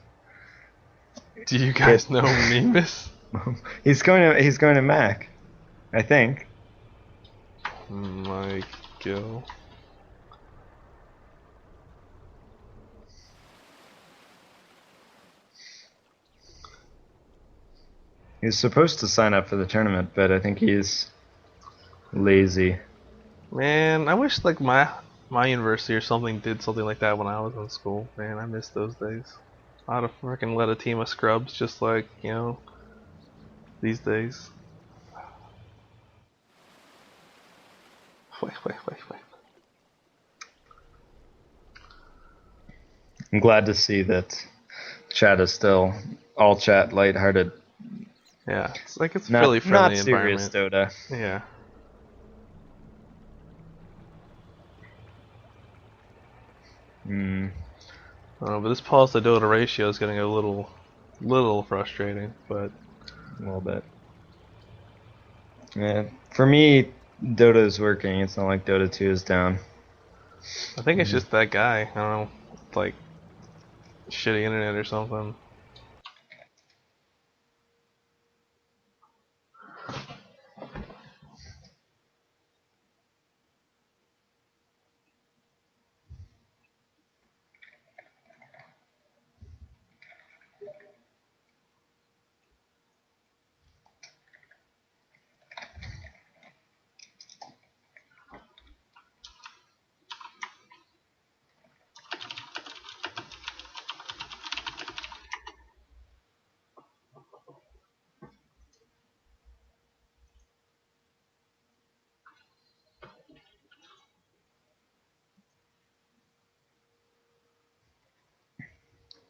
Do you guys know Nemus? He's going to Mac, I think. Mike Gill. He's supposed to sign up for the tournament, but I think he's lazy. Man, I wish like my university or something did something like that when I was in school. Man, I miss those days. I'd have freaking led a team of scrubs just like, these days. Wait. I'm glad to see that chat is still all chat lighthearted. Yeah, it's a really friendly not serious environment. Dota. Yeah. But this pulse to Dota ratio is getting a little frustrating, but A little bit. Yeah, for me, Dota is working. It's not like Dota 2 is down. I think it's just that guy. I don't know, it's like shitty internet or something.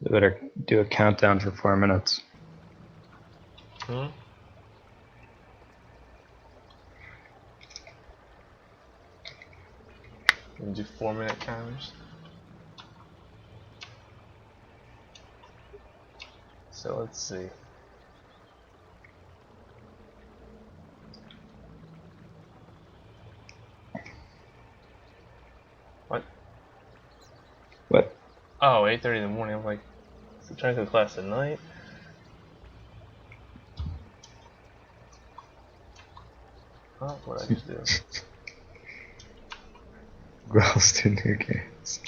I better do a countdown for 4 minutes. Hmm? And do 4-minute counters. So let's see. What? What? Oh, 8:30 in the morning. I'm like, is it trying to go to class at night? Oh, what did I just do? Growls to new games.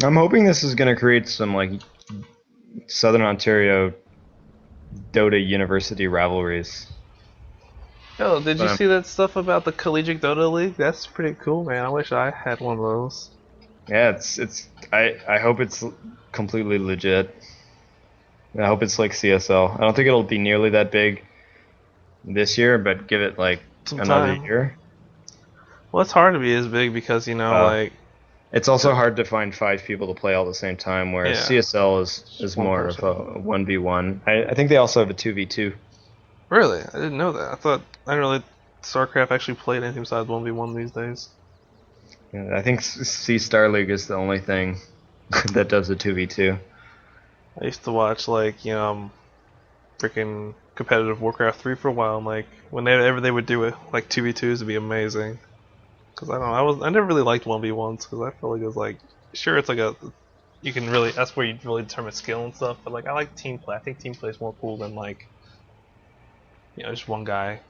I'm hoping this is going to create some like Southern Ontario Dota University rivalries. Yo, did you But see that stuff about the Collegiate Dota League? That's pretty cool, man. I wish I had one of those. yeah, it's I hope it's completely legit. I hope it's like CSL. I don't think it'll be nearly that big this year, but give it like Some another time. year. Well, it's hard to be as big because, you know, like, It's also hard to find 5 people to play all at the same time, whereas yeah, CSL just is one more person. of a 1v1. I think they also have a 2v2. Really? I didn't know that. I didn't really StarCraft actually played anything besides 1v1 these days. Yeah, I think C Star League is the only thing that does a 2v2. I used to watch, like, you know, freaking competitive Warcraft 3 for a while, and, like, whenever they would do it, like, 2v2s, it'd be amazing. Because I don't know, I never really liked 1v1s, because I feel like it was like, sure, it's like you can really, that's where you really determine skill and stuff, but, like, I like team play. I think team play is more cool than, like, you know, just one guy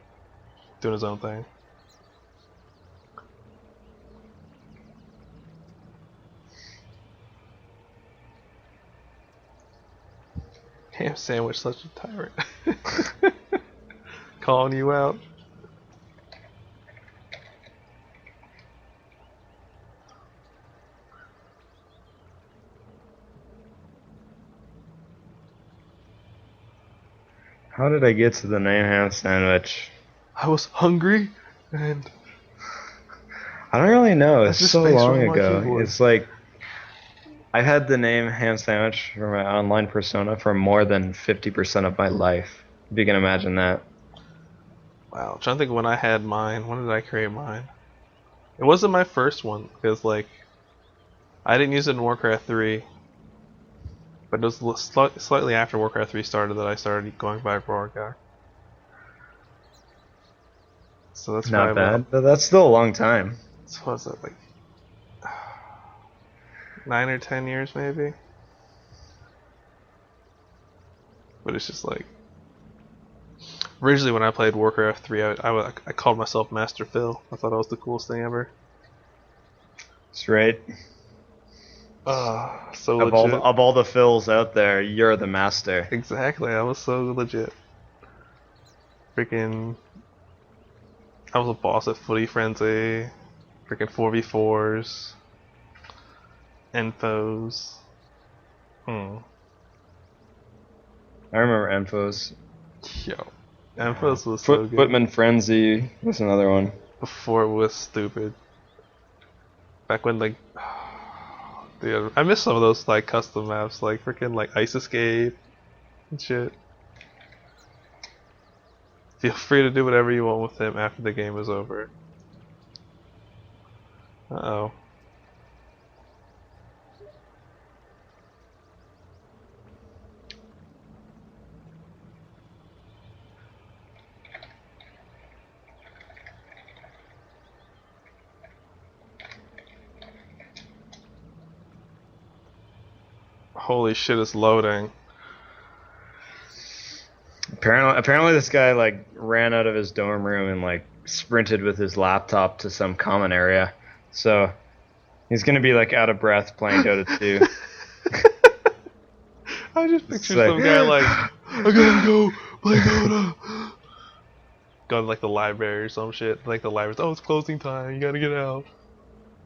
doing his own thing. Ham sandwich, such a tyrant. Calling you out. How did I get to the name ham sandwich? I was hungry, and I don't really know. I It's just so spaced long over my ago. keyboard. It's like I've had the name ham sandwich for my online persona for more than 50% of my life. If you can imagine that. Wow, I'm trying to think of when I had mine. When did I create mine? It wasn't my first one, because, like, I didn't use it in Warcraft 3. But it was slightly after Warcraft 3 started that I started going by Roragok. So that's Not probably bad, but that's still a long time. so what was that, like 9 or 10 years maybe? But it's just like, originally when I played Warcraft 3, I called myself Master Phil. I thought that was the coolest thing ever. That's right. So Of legit. all the fills out there, you're the master. Exactly, I was so legit. Freaking, I was a boss at Footy Frenzy. Freaking 4v4s. Infos. I remember Enfos. Yo. Infos was so good. Footman Frenzy was another one. Before it was stupid. Back when, like, dude, I miss some of those, like, custom maps, like freaking like Ice Escape and shit. Feel free to do whatever you want with him after the game is over. Uh-oh. Holy shit, it's loading. Apparently this guy like ran out of his dorm room and like sprinted with his laptop to some common area. So he's gonna be like out of breath playing Dota 2. I just picture like- some guy like, I gotta go play Dota. Go to like the library or some shit. Like the library's, oh, it's closing time, you gotta get out.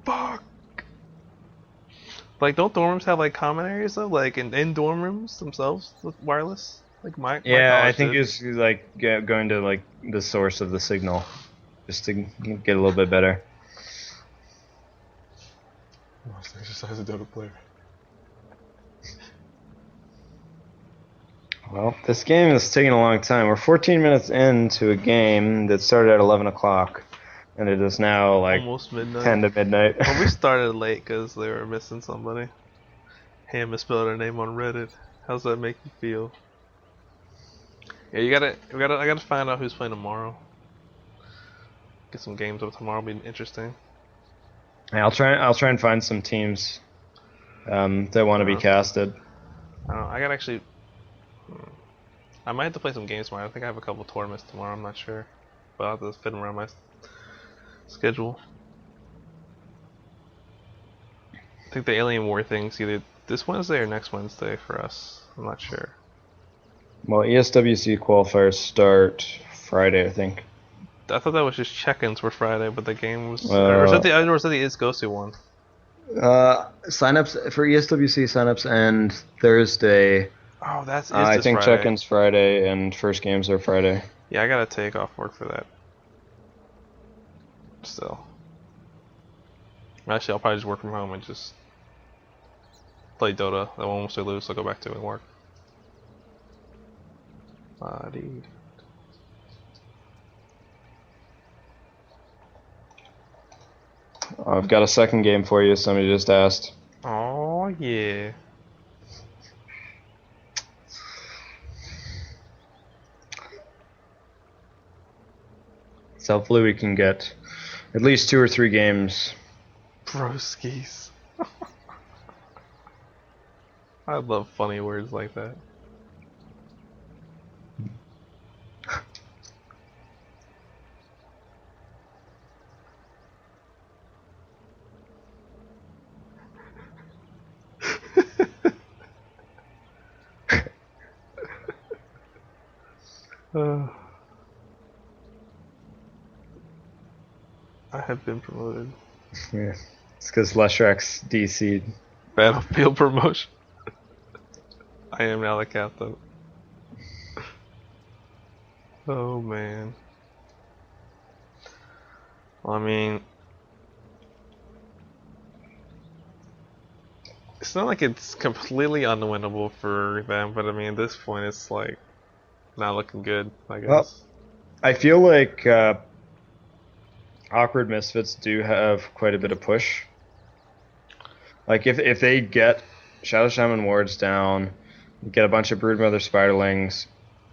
Fuck. Like, don't dorm rooms have like common areas though? Like in dorm rooms themselves with wireless? Like my Yeah, I college think did. it's like going to like the source of the signal just to get a little bit better. Most exercise a Dota player. Well, this game is taking a long time. We're 14 minutes into a game that started at 11 o'clock, and it is now like Almost midnight. 10 to midnight. Well, we started late because they were missing somebody. Ham misspelled her name on Reddit. How's that make you feel? Yeah, I gotta find out who's playing tomorrow. Get some games up tomorrow. Be interesting. Yeah, I'll try and find some teams that want to be casted. I don't know. I gotta actually. I might have to play some games tomorrow. I think I have a couple tournaments tomorrow. I'm not sure, but I'll have to fit them around my schedule. I think the Alien War thing's either this Wednesday or next Wednesday for us. I'm not sure. Well, ESWC qualifiers start Friday, I think. I thought that was just check-ins for Friday, but the game was. Or was that the Is Ghosty one? Signups for ESWC signups and Thursday. Oh, that's I think Friday. check-ins Friday and first games are Friday. Yeah, I gotta take off work for that. Still. Actually, I'll probably just work from home and just play Dota. That one once I lose, I'll go back to it and work. I've got a second game for you. Somebody just asked. Oh yeah. So hopefully we can get at least 2 or 3 games. Broskies. I love funny words like that. I have been promoted. Yeah, it's because Leshrax DC'd. Battlefield promotion. I am now the captain. Oh man. Well, I mean, it's not like it's completely unwinnable for them, but I mean, at this point, it's like not looking good, I guess. Well, I feel like Awkward Misfits do have quite a bit of push. Like if they get Shadow Shaman wards down, get a bunch of Broodmother Spiderlings,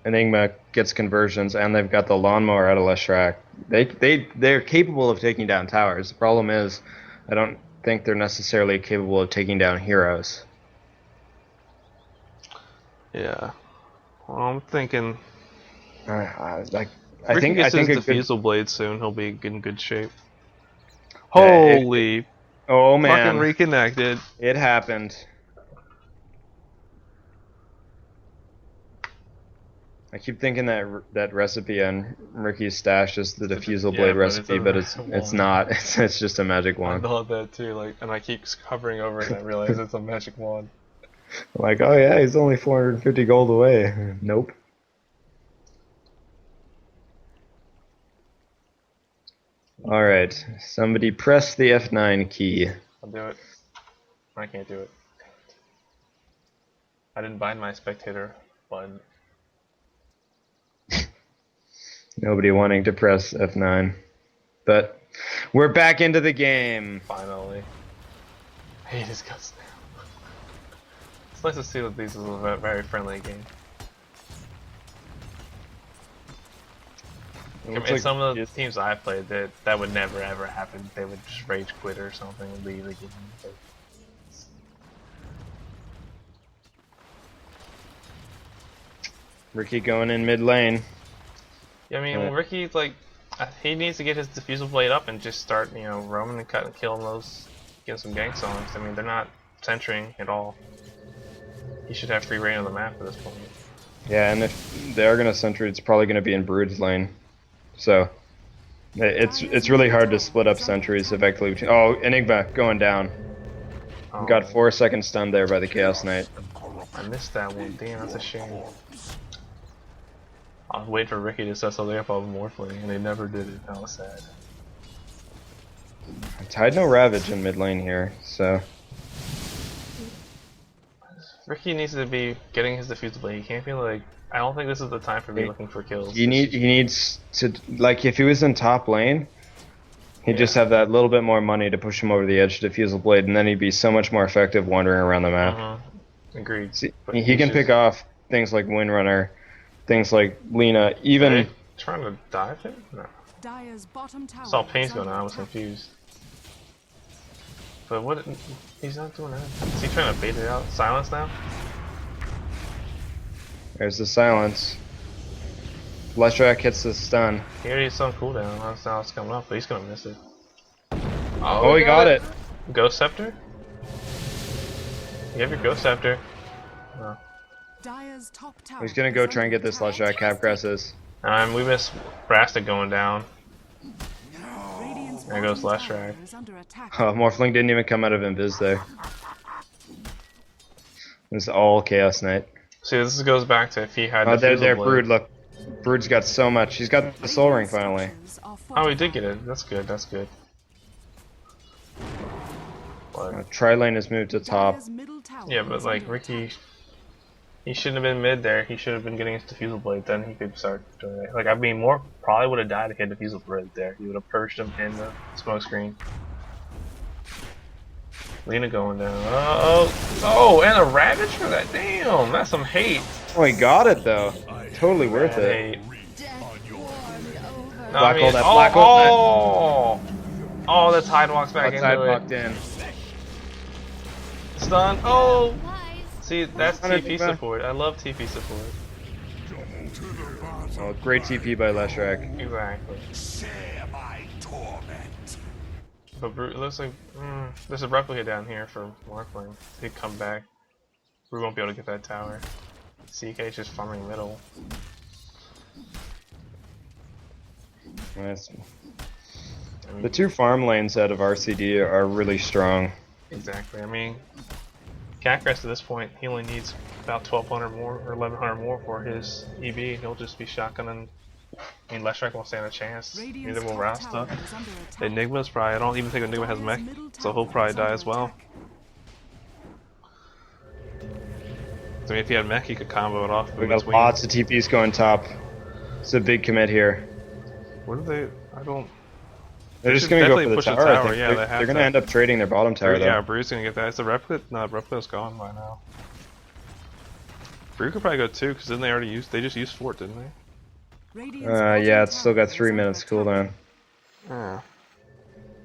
Enigma gets conversions, and they've got the lawnmower out of Leshrac, they're capable of taking down towers. The problem is, I don't think they're necessarily capable of taking down heroes. Yeah. Well, I'm thinking. I Ricky think gets his a good, defusal blade soon. He'll be in good shape. Yeah, Holy! oh man, Fucking reconnected. it happened. I keep thinking that recipe on Ricky's stash is the diffusal blade recipe, but it's not. It's just a magic I wand. thought that too, like, and I keep hovering over it and I realize it's a magic wand. Like, oh yeah, he's only 450 gold away. Nope. All right, somebody press the F9 key. I'll do it. I can't do it. I didn't bind my spectator button. Nobody wanting to press F9, but we're back into the game. Finally. I hate his guts now. It's nice to see that this is a very friendly game. In some of the teams I've played, that would never ever happen. They would just rage quit or something and leave the game. But Ricky going in mid lane. yeah, I mean, Ricky's like, he needs to get his diffusal blade up and just start, you know, roaming and cutting, killing those, getting some ganks on. I mean, they're not centering at all. He should have free reign of the map at this point. Yeah, and if they are gonna sentry, it's probably gonna be in Brood's lane. So it's really hard to split up sentries effectively. Oh, Enigma going down. Oh, Got 4 seconds stunned there by the Chaos Knight. I missed that one. Damn, that's a shame. I was waiting for Ricky to set something up on Morphling, and they never did it. That was sad. Tide no Ravage in mid lane here, so Ricky needs to be getting his defusal blade. He can't be like. I don't think this is the time for me looking for kills. he needs to, like, if he was in top lane, he'd just have that little bit more money to push him over the edge to defuse the blade, and then he'd be so much more effective wandering around the map. Agreed. See, he can pick off things like Windrunner, things like Lena, even. Are they trying to dive him? No. Dire's bottom tower Saw is Pain's under going on. I was attack. confused. But what? He's not doing that. Is he trying to bait it out? Silence now? There's the silence. Leshrac hits the stun. He already has some cooldown. That's how it's coming up, but he's gonna miss it. Oh, he got it. Ghost Scepter? You have your Ghost Scepter. Oh. Dire's top tower He's gonna go is try and under get this attack. Leshrac Capgrasses. We missed Brastic going down. Radiant's There goes bottom Leshrac. tower is under attack. Oh, Morphling didn't even come out of Invis there. It's all Chaos Knight. See, this goes back to if he had. Oh, there, Diffusal Blade. Brood, look. Brood's got so much. He's got the Soul Ring finally. Structures are Oh, he did fortified. get it. That's good. That's good. But, Tri-Lane has moved to top. Dire's middle tower yeah, but is like under Ricky, attack. he shouldn't have been mid there. He should have been getting his Diffusal Blade. Then he could start doing it. Like I mean, more probably would have died if he had Diffusal Blade there. He would have purged him in the smoke screen. Lena going down. Oh, and a Ravage for that. Damn, that's some hate. Oh, he got it though. Totally worth Bad it. hate. No, Black hole that, oh, black hole oh, the Tide walks back Outside into walked it. in. Stun. Oh, see, that's Hundred TP percent. support. I love TP support. Oh, great TP by Leshrac. Exactly. Share my torment. But it looks like there's a replica down here for Morphling. He'd come back. We won't be able to get that tower. CK just farming middle. Nice. I mean, The two farm lanes out of RCD are really strong. exactly. I mean, Catgrass at this point, he only needs about 1,200 more or 1,100 more for his EB. He'll just be shotgunning. I mean, Leshrac won't stand a chance. Radiant's Neither will top Rasta. tower is under attack. Enigma's probably. I don't even think Enigma has Dire's mech, middle so he'll tower probably is die under as well. attack. I mean, if he had mech, he could combo it off. We with got his wings. lots of TPs going top. It's a big commit here. What are they? I don't. They're They just should gonna go definitely for the push the tower. I tower, think. yeah, they have They're gonna to. end up trading their bottom tower though. Yeah, Brew's gonna get that. Is the replica? No, the replica's gone by now. Brew could probably go too, because didn't they already use? They just used Fort, didn't they? Radiant's bottom Yeah, it's still tower got is 3 under minutes attack. cooldown. Oh.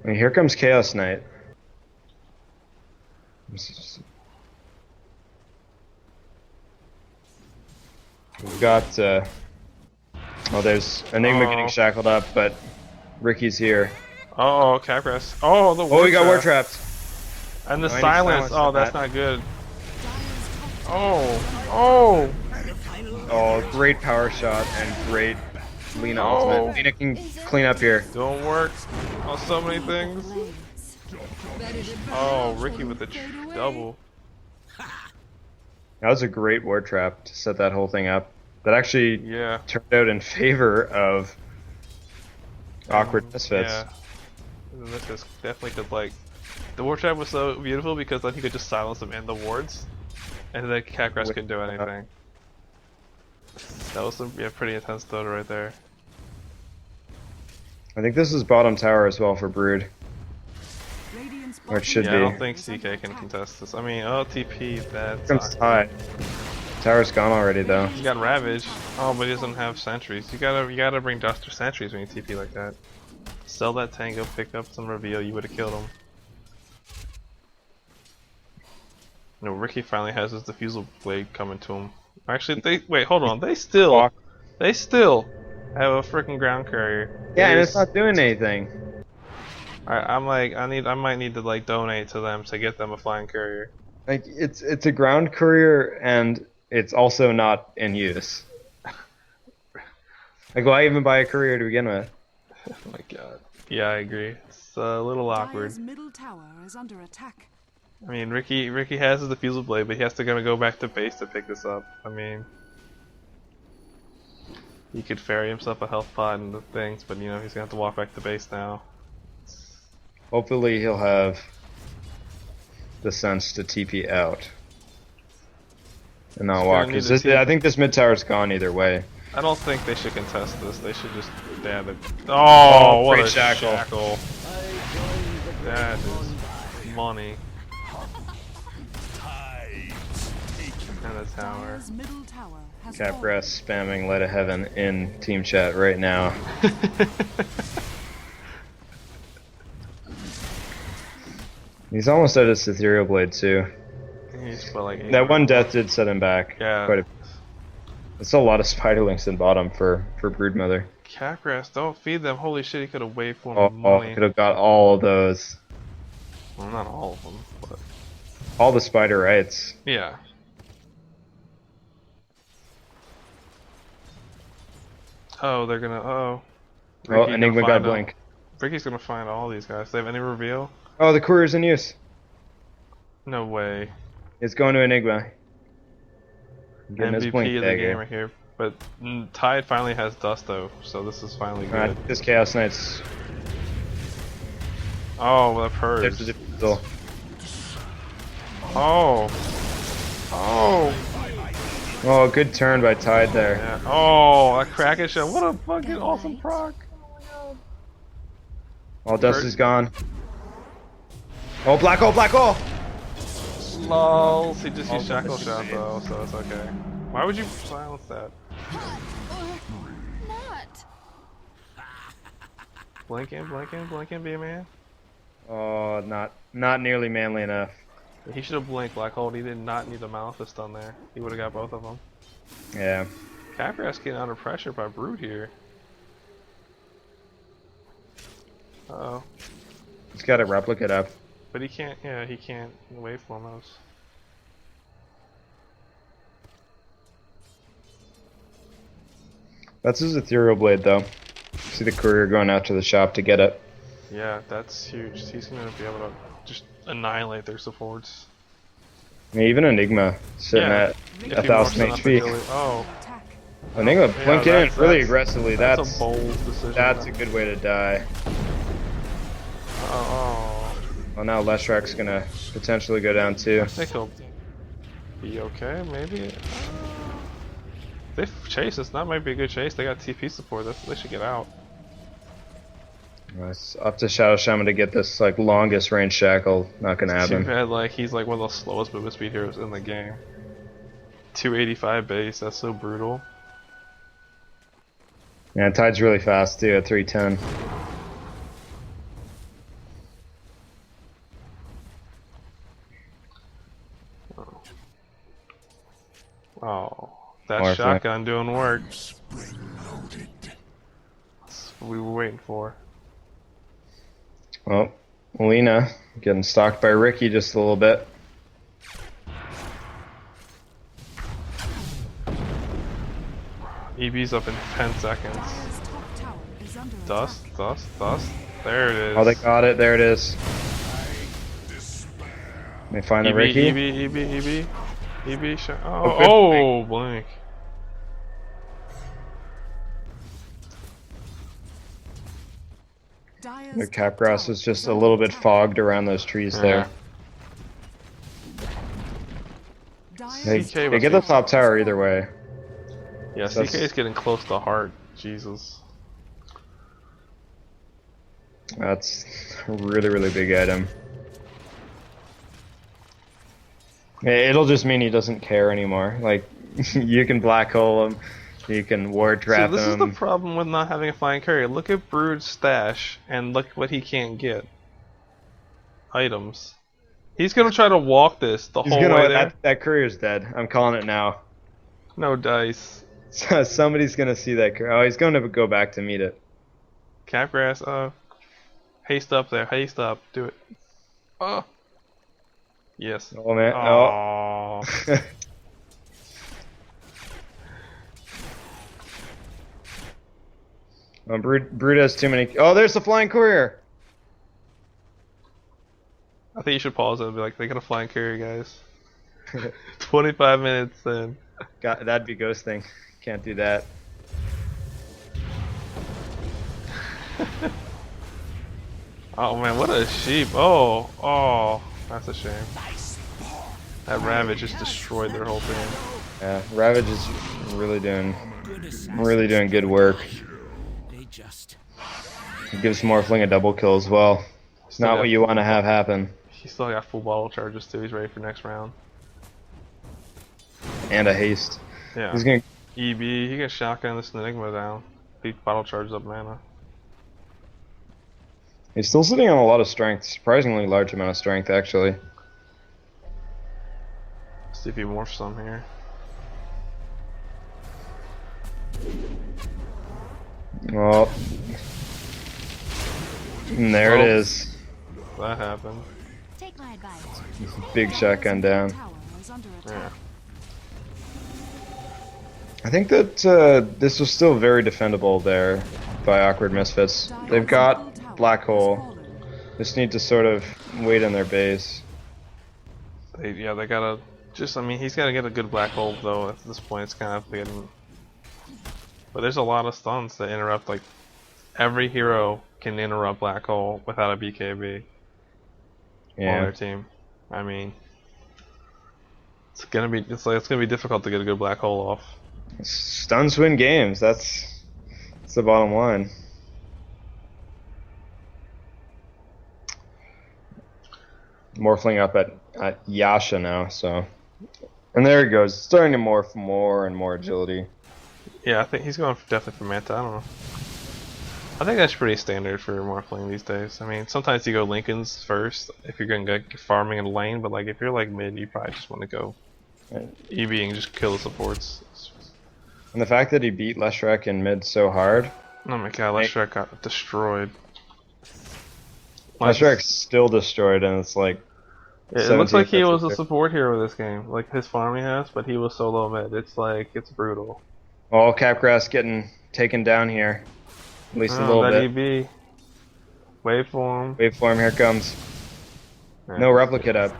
I mean, here comes Chaos Knight. We've got, oh, there's Enigma Oh. getting shackled up, but Ricky's here. Oh, Capras. Oh, the Oh, we got war trap. trapped. And the Oh, I need silence. silence Oh, on that's that. not good. Dire's top Oh, oh. Oh, great power shot and great Lena Oh. ultimate. Lena can clean up here. Don't work. Oh, so many things. Oh, Ricky with the double. That was a great war trap to set that whole thing up. That actually Yeah. turned out in favor of awkward misfits. Yeah. The misfits definitely could like. The war trap was so beautiful because then he could just silence them in the wards, and then Catgrass couldn't do anything. That was some pretty intense Dota right there. I think this is bottom tower as well for Brood. Radiant's Or it should Yeah, be. I don't think CK can contest this. I mean, oh TP, that's. Here comes Tide. Tower's gone already though. He's got Ravage. Oh, but he doesn't have sentries. You gotta bring Duster sentries when you TP like that. Sell that tango, pick up some reveal. You would have killed him. No, Ricky finally has his diffusal blade coming to him. Actually, wait, hold on. They still have a freaking ground carrier. Yeah, and It it's is- not doing anything. I'm like, I might need to like donate to them to get them a flying carrier. Like it's a ground courier and it's also not in use. Like why even buy a courier to begin with? Oh my god. Yeah, I agree. It's a little awkward. Dire's middle tower is under attack. I mean, Ricky has his diffusal blade, but he has to go back to base to pick this up. I mean, he could ferry himself a health pod and the things, but you know he's gonna have to walk back to base now. Hopefully he'll have the sense to TP out and not He's walk. gonna need 'Cause to I think this mid tower's gone either way. I don't think they should contest this. They should just damn it. Oh, what great a shackle. shackle! That is money. And the tower. Dire's middle tower has Capgrass spamming Light of Heaven in team chat right now. He's almost at his Ethereal Blade too. He's put like 8 That one more. death did set him back. Yeah. Quite a, it's a lot of Spiderlings in bottom for Broodmother. Capgrass, don't feed them. Holy shit, he could have waveformed Oh, money. could have got all of those. Well, not all of them, but All the Spider Rights. yeah. Oh, they're gonna. Oh, Ricky's Enigma gonna got find Blink. Ricky's gonna find all these guys. They have any reveal? Oh, the courier's in use. No way. It's going to Enigma. Getting his MVP Blink of the dagger. game right here. But Tide finally has Dust though, so this is finally good. This Chaos Knight's. Oh, the There's purge. the diffusal. Oh. Oh. Oh, good turn by Tide there. Yeah. Oh, a Kraken shot. What a fucking awesome proc. All dust is gone. Oh, black hole, black hole! Lols. He just used Shackle Shot though, so it's okay. Why would you silence that? Not. Blink in, be a man. Oh, not nearly manly enough. He should have blinked Black Hole. He did not need the Malefist on there. He would have got both of them. Yeah. Capgrass getting under pressure by Brood here. Uh-oh. He's got a replicate up. But he can't, yeah, he can't waveform those. That's his Ethereal Blade, though. See the courier going out to the shop to get it. Yeah, that's huge. He's gonna be able to just annihilate their supports. I mean, even Enigma sitting Yeah. at If 1,000 he marks enough HP. agility- Oh, attack. Enigma yeah, blinking in that's- really that's- aggressively. that's a bold decision. That's a good way to die. Oh, Well, now Leshrak's gonna potentially go down too. I think he'll be okay, maybe. They chase us. That might be a good chase. They got TP support. They should get out. It's up to Shadow Shaman to get this like longest range shackle. Not gonna Too happen. bad, like he's like one of the slowest movement speed heroes in the game. 285 base. That's so brutal. Yeah, Tide's really fast too at 310. Oh, that More shotgun doing work. Spring loaded. That's what we were waiting for. Well, Lena getting stalked by Ricky just a little bit. EB's up in 10 seconds. Dire's top tower is under Dust, attack. dust, dust. There it is. Oh, they got it. There it is. They find the Ricky. EB, shot. Oh, good Oh, blink. Dire's The top Capgrass tower is just is a under little bit attack. fogged around those trees Yeah. there. Dire's They, CK they was get the good. top tower either way. Yeah, That's- CK is getting close to heart. Jesus. That's a really, really big item. It'll just mean he doesn't care anymore. Like, you can black hole him, you can ward trap So this is the him. problem with not having a flying courier. Look at Brood's stash and look what he can't get. Items. He's gonna try to walk this the He's whole gonna, way there. that courier's dead. I'm calling it now. No dice. Somebody's gonna see that courier. Oh, he's gonna go back to meet it. Capgrass, haste up there, haste up, do it. Oh. Yes. Oh man. Oh. Oh. Brood has too many. Oh, there's the flying courier. I think you should pause it and be like, they got a flying courier, guys. 25 minutes in. That'd be ghosting. Can't do that. Oh man, what a sheep! Oh, oh, that's a shame. That Ravage just destroyed their whole thing. Yeah, Ravage is really doing good work. He gives Morphling a double kill as well. It's not what you want to have happen. He still got full bottle charges too. He's ready for next round. And a haste. Yeah. He's gonna. EB, he can shotgun this Enigma down. He bottle charges up mana. He's still sitting on a lot of strength. Surprisingly large amount of strength, actually. See if he morphs some here. Well, and there it is. That happened. Take my advice. Big shotgun down. Tower is under attack. Yeah. I think that this was still very defendable there by Awkward Misfits. They've got Black Hole. Just need to sort of wait on their base. They gotta just. I mean, he's gotta get a good black hole though. At this point, it's kind of getting. But there's a lot of stuns that interrupt. Like every hero can interrupt black hole without a BKB on their team. I mean, it's gonna be difficult to get a good black hole off. Stuns win games. That's the bottom line. Morphling up at Yasha now, so. And there he goes, starting to morph more and more agility. Yeah, I think he's going definitely for Manta. I don't know. I think that's pretty standard for Morphling these days. I mean, sometimes you go Lincolns first if you're going to get farming in the lane, but like if you're like mid, you probably just want to go EB and just kill the supports. And the fact that he beat Leshrac in mid so hard. Oh my god, Leshrac got destroyed. Leshrac's still destroyed, and it's like. Yeah, it looks like he was a support hero this game, like his farming has, but he was solo mid. It's like, it's brutal. All Capgrass getting taken down here. At least a little bit. EB. Waveform. Waveform, here it comes. Yeah. No replicate up.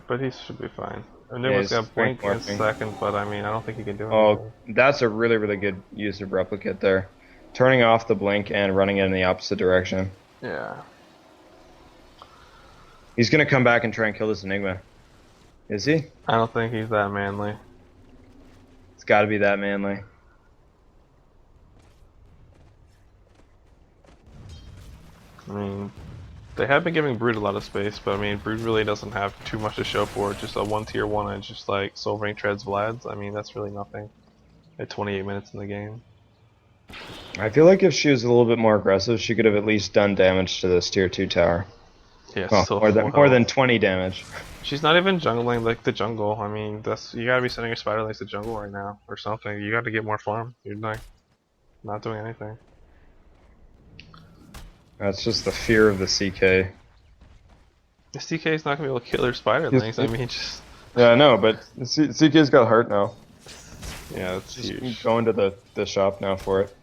But he should be fine. Enigma's got blink in a second, but I mean, I don't think he can do anything. Oh, that's a really, really good use of replicate there. Turning off the blink and running it in the opposite direction. Yeah. He's gonna come back and try and kill this Enigma. Is he? I don't think he's that manly. It's gotta be that manly. I mean, they have been giving Brood a lot of space, but I mean, Brood really doesn't have too much to show for it. Just a 1 tier 1 edge, just like Soul Ring treads Vlad's. I mean, that's really nothing at 28 minutes in the game. I feel like if she was a little bit more aggressive, she could have at least done damage to this tier 2 tower. Yeah, well, more than 20 damage. She's not even jungling like the jungle. I mean, you gotta be sending your spider legs to jungle right now or something. You gotta get more farm. You're like not doing anything. That's just the fear of the CK. The CK is not gonna be able to kill her spider legs. I mean, just. Yeah, I know, but CK's got heart now. Yeah, that's just huge. Going to the shop now for it.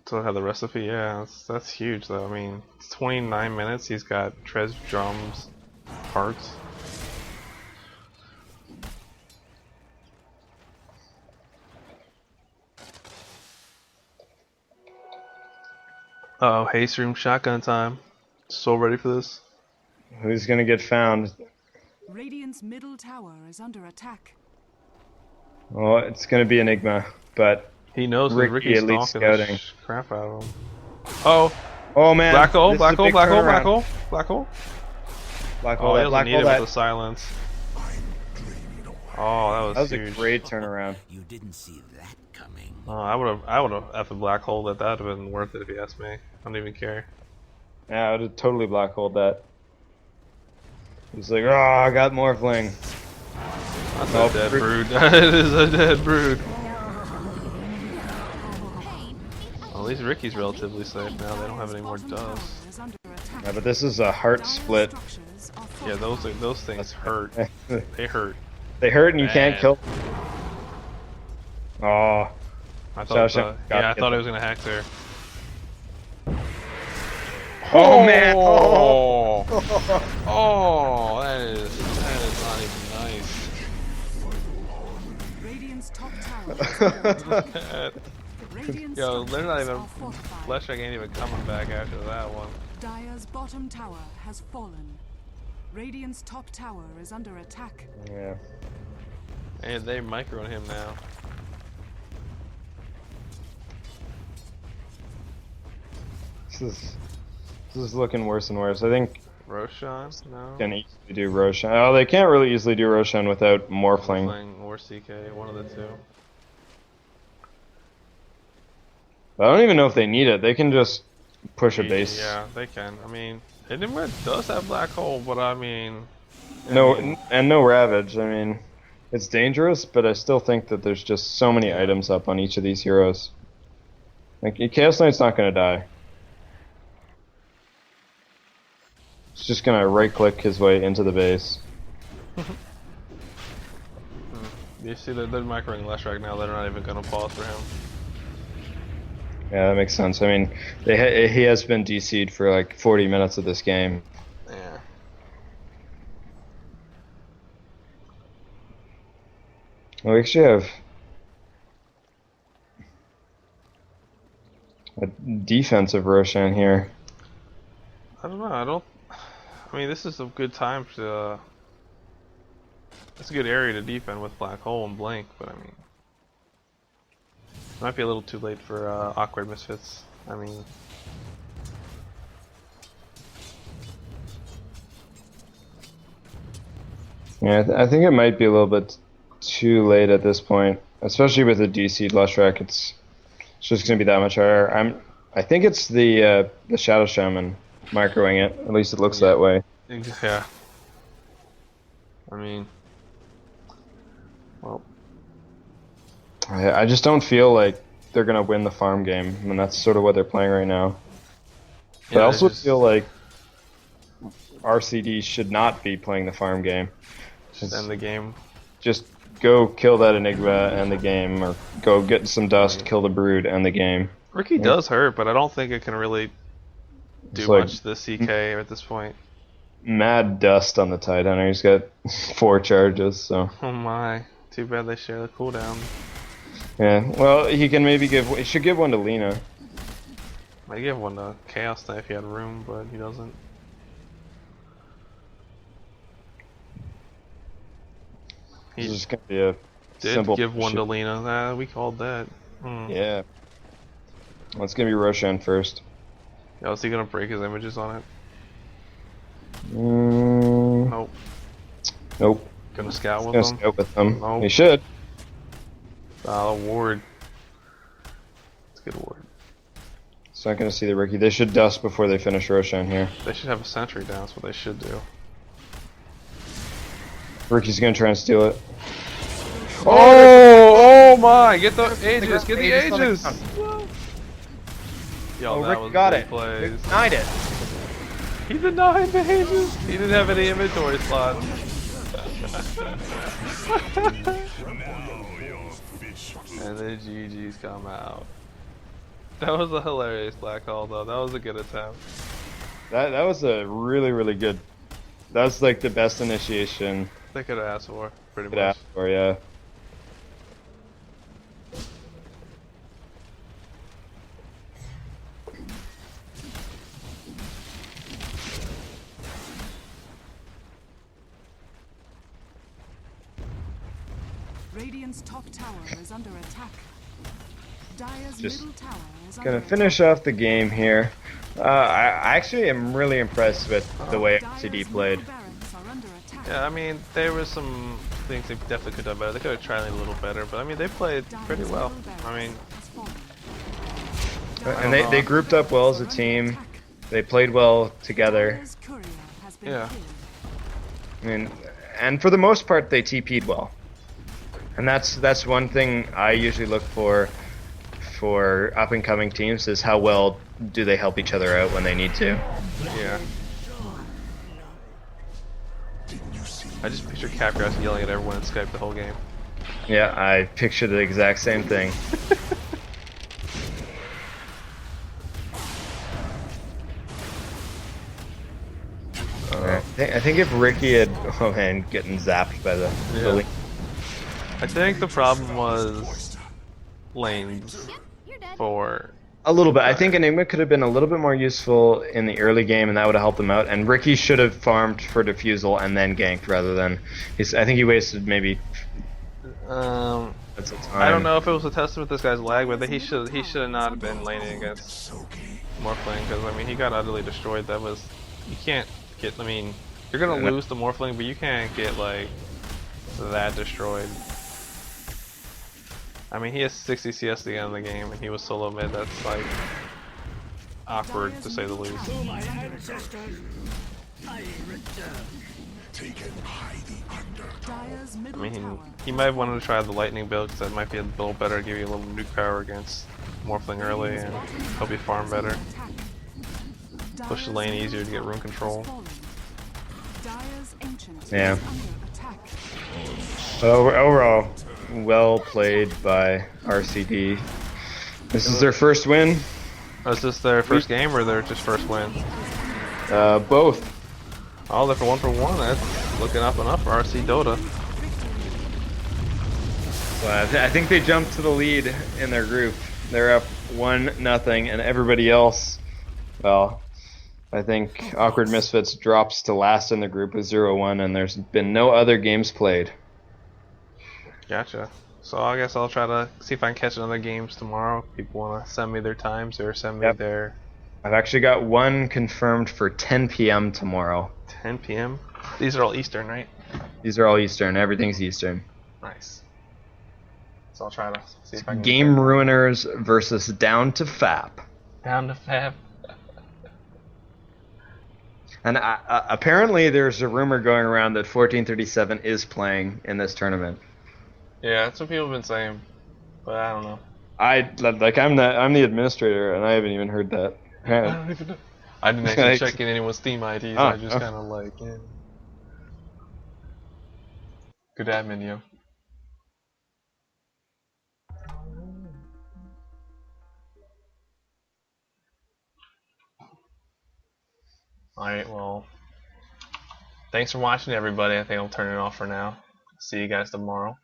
So have the recipe, yeah, that's huge though. I mean, it's 29 minutes, he's got Trez, drums, hearts. Uh oh, haste room shotgun time. So ready for this. Who's gonna get found? Radiant's middle tower is under attack. Well, it's gonna be Enigma, but he knows Ricky's at least stalking scouting. the crap out of him. Oh! Oh man! Black hole, this black is a hole, big black hole, turnaround. black hole, black hole. Black hole, Oh, he that, doesn't black need hole, it that. with the silence. Oh, That was huge. a great turnaround. You didn't see that coming. Oh, I would have effed black hole that. That would have been worth it if you asked me. I don't even care. Yeah, I would have totally black holed that. He's like, oh, I got Morphling. That's a dead brood. It is a dead brood. Well, at least Ricky's relatively safe now. They don't have any more dust. Yeah, but this is a heart split. Yeah, those things hurt. They hurt. They hurt and you can't Man. kill. Oh. I thought. Shasha got Yeah, I it. thought it was gonna hack there. Oh man! Oh, oh, that is not even nice. Radiant's top tower. Radiant's Yo, they're not structures even. are fortified. Leshrac ain't even coming back after that one. Dire's bottom tower has fallen. Radiant's top tower is under attack. Yeah. And they microing him now. This is looking worse and worse. I think Roshan? No. can easily do Roshan. Oh, they can't really easily do Roshan without Morphling. Morphling or CK, one of the two. I don't even know if they need it. They can just push a base. Yeah, they can. I mean, Enigma does have Black Hole, but I mean... No, and no Ravage. I mean, it's dangerous, but I still think that there's just so many items up on each of these heroes. Like, Chaos Knight's not gonna die. He's just gonna right-click his way into the base. You see, they're microing Leshrac now. They're not even gonna pause for him. Yeah, that makes sense. I mean, he has been DC'd for like 40 minutes of this game. Yeah. We actually have a defensive Roshan here. I don't know. I mean, this is a good time to. It's a good area to defend with Black Hole and Blink, but I mean, it might be a little too late for awkward misfits. I mean, Yeah, I think it might be a little bit too late at this point, especially with the DC'd Leshrac. It's just gonna be that much higher. I think it's the Shadow Shaman microing it. At least it looks that way. yeah. I mean, well, I just don't feel like they're gonna win the farm game, and that's sort of what they're playing right now. But I yeah, also just feel like RCD should not be playing the farm game. end the game. Just go kill that Enigma and the game, or go get some dust, kill the Brood and the game. Ricky does hurt, but I don't think it can really do It's like- much to the CK at this point. Mad dust on the Tidehunter. He's got 4 charges, so Oh my! Too bad they share the cooldown. yeah. Well, he can maybe he should give one to Lena. Might give one to Chaos Knight if he had room, but he doesn't. He's He just gonna be a did simple give one shit. to Lena. Nah, we called that. Yeah. Well, it's gonna be Roshan first. Yeah, is he gonna break his images on it? Mm, Nope. nope. Gonna scout He's with gonna them? scout with them. Nope. He should. Ward. It's a good ward. It's not gonna see the Ricky. They should dust before they finish Roshan here. They should have a sentry down, that's what they should do. Ricky's gonna try and steal it. Oh my! Get the Aegis! Get the Aegis! Yo, that Ricky was got big it. plays. Denied it. He denied the Aegis! He didn't have any inventory slots. And then GG's come out. That was a hilarious black hole though. That was a good attempt. That was a really good. That's like the best initiation They could have asked for, pretty could much. ask for, yeah. Radiant's top tower is under attack. Dire's Just middle tower is Gonna under finish off the game here. I actually am really impressed with the way attack. RCD Dire's played. middle barracks are under attack. Yeah, I mean, there were some things they definitely could have done better. They could have tried it a little better, but I mean, they played Dire's pretty well. middle I barracks mean, has fallen. And they grouped up well as a team. They played well together. Dire's courier has been Yeah. killed. I mean, and for the most part, they TP'd well. And that's one thing I usually look for up and coming teams is how well do they help each other out when they need to. yeah. I just picture Capgrass yelling at everyone in Skype the whole game. Yeah, I pictured the exact same thing. I think if Ricky had, oh man, getting zapped by the I think the problem was lanes. for. A little bit. I think Enigma could have been a little bit more useful in the early game, and that would have helped him out. And Ricky should have farmed for defusal and then ganked rather than. I think he wasted maybe. That's a time. I don't know if it was a testament to this guy's lag, but he should have not been laning against Morphling, because I mean he got utterly destroyed. That was, you can't get. I mean, you're gonna lose the Morphling, but you can't get like that destroyed. I mean, he has 60 CS at the end of the game, and he was solo mid. That's like awkward to say the least. I mean, he might have wanted to try the lightning build because that might be a little better, give you a little nuke power against Morphling early, and help you farm better. Push the lane easier to get rune control. Yeah. But overall, well played by RCD. This is their first win. Was this their first game or their just first win? Both. Oh, they're for one. That's looking up and up for RCDota. Well, I think they jumped to the lead in their group. They're up 1-0, and everybody else, well, I think Awkward Misfits drops to last in the group with 0-1, and there's been no other games played. Gotcha. So I guess I'll try to see if I can catch another games tomorrow. People want to send me their times or send me their... I've actually got one confirmed for 10 p.m. tomorrow. 10 p.m.? These are all Eastern, right? These are all Eastern. Everything's Eastern. Nice. So I'll try to see if I can... Game Ruiners versus Down to Fap. Down to Fap. And apparently there's a rumor going around that 1437 is playing in this tournament. Yeah, that's what people have been saying, but I don't know. I'm the administrator, and I haven't even heard that. I don't even know. I didn't actually check in anyone's Steam IDs. I just kind of like, yeah. Good admin, yo. Alright, well, thanks for watching, everybody. I think I'll turn it off for now. See you guys tomorrow.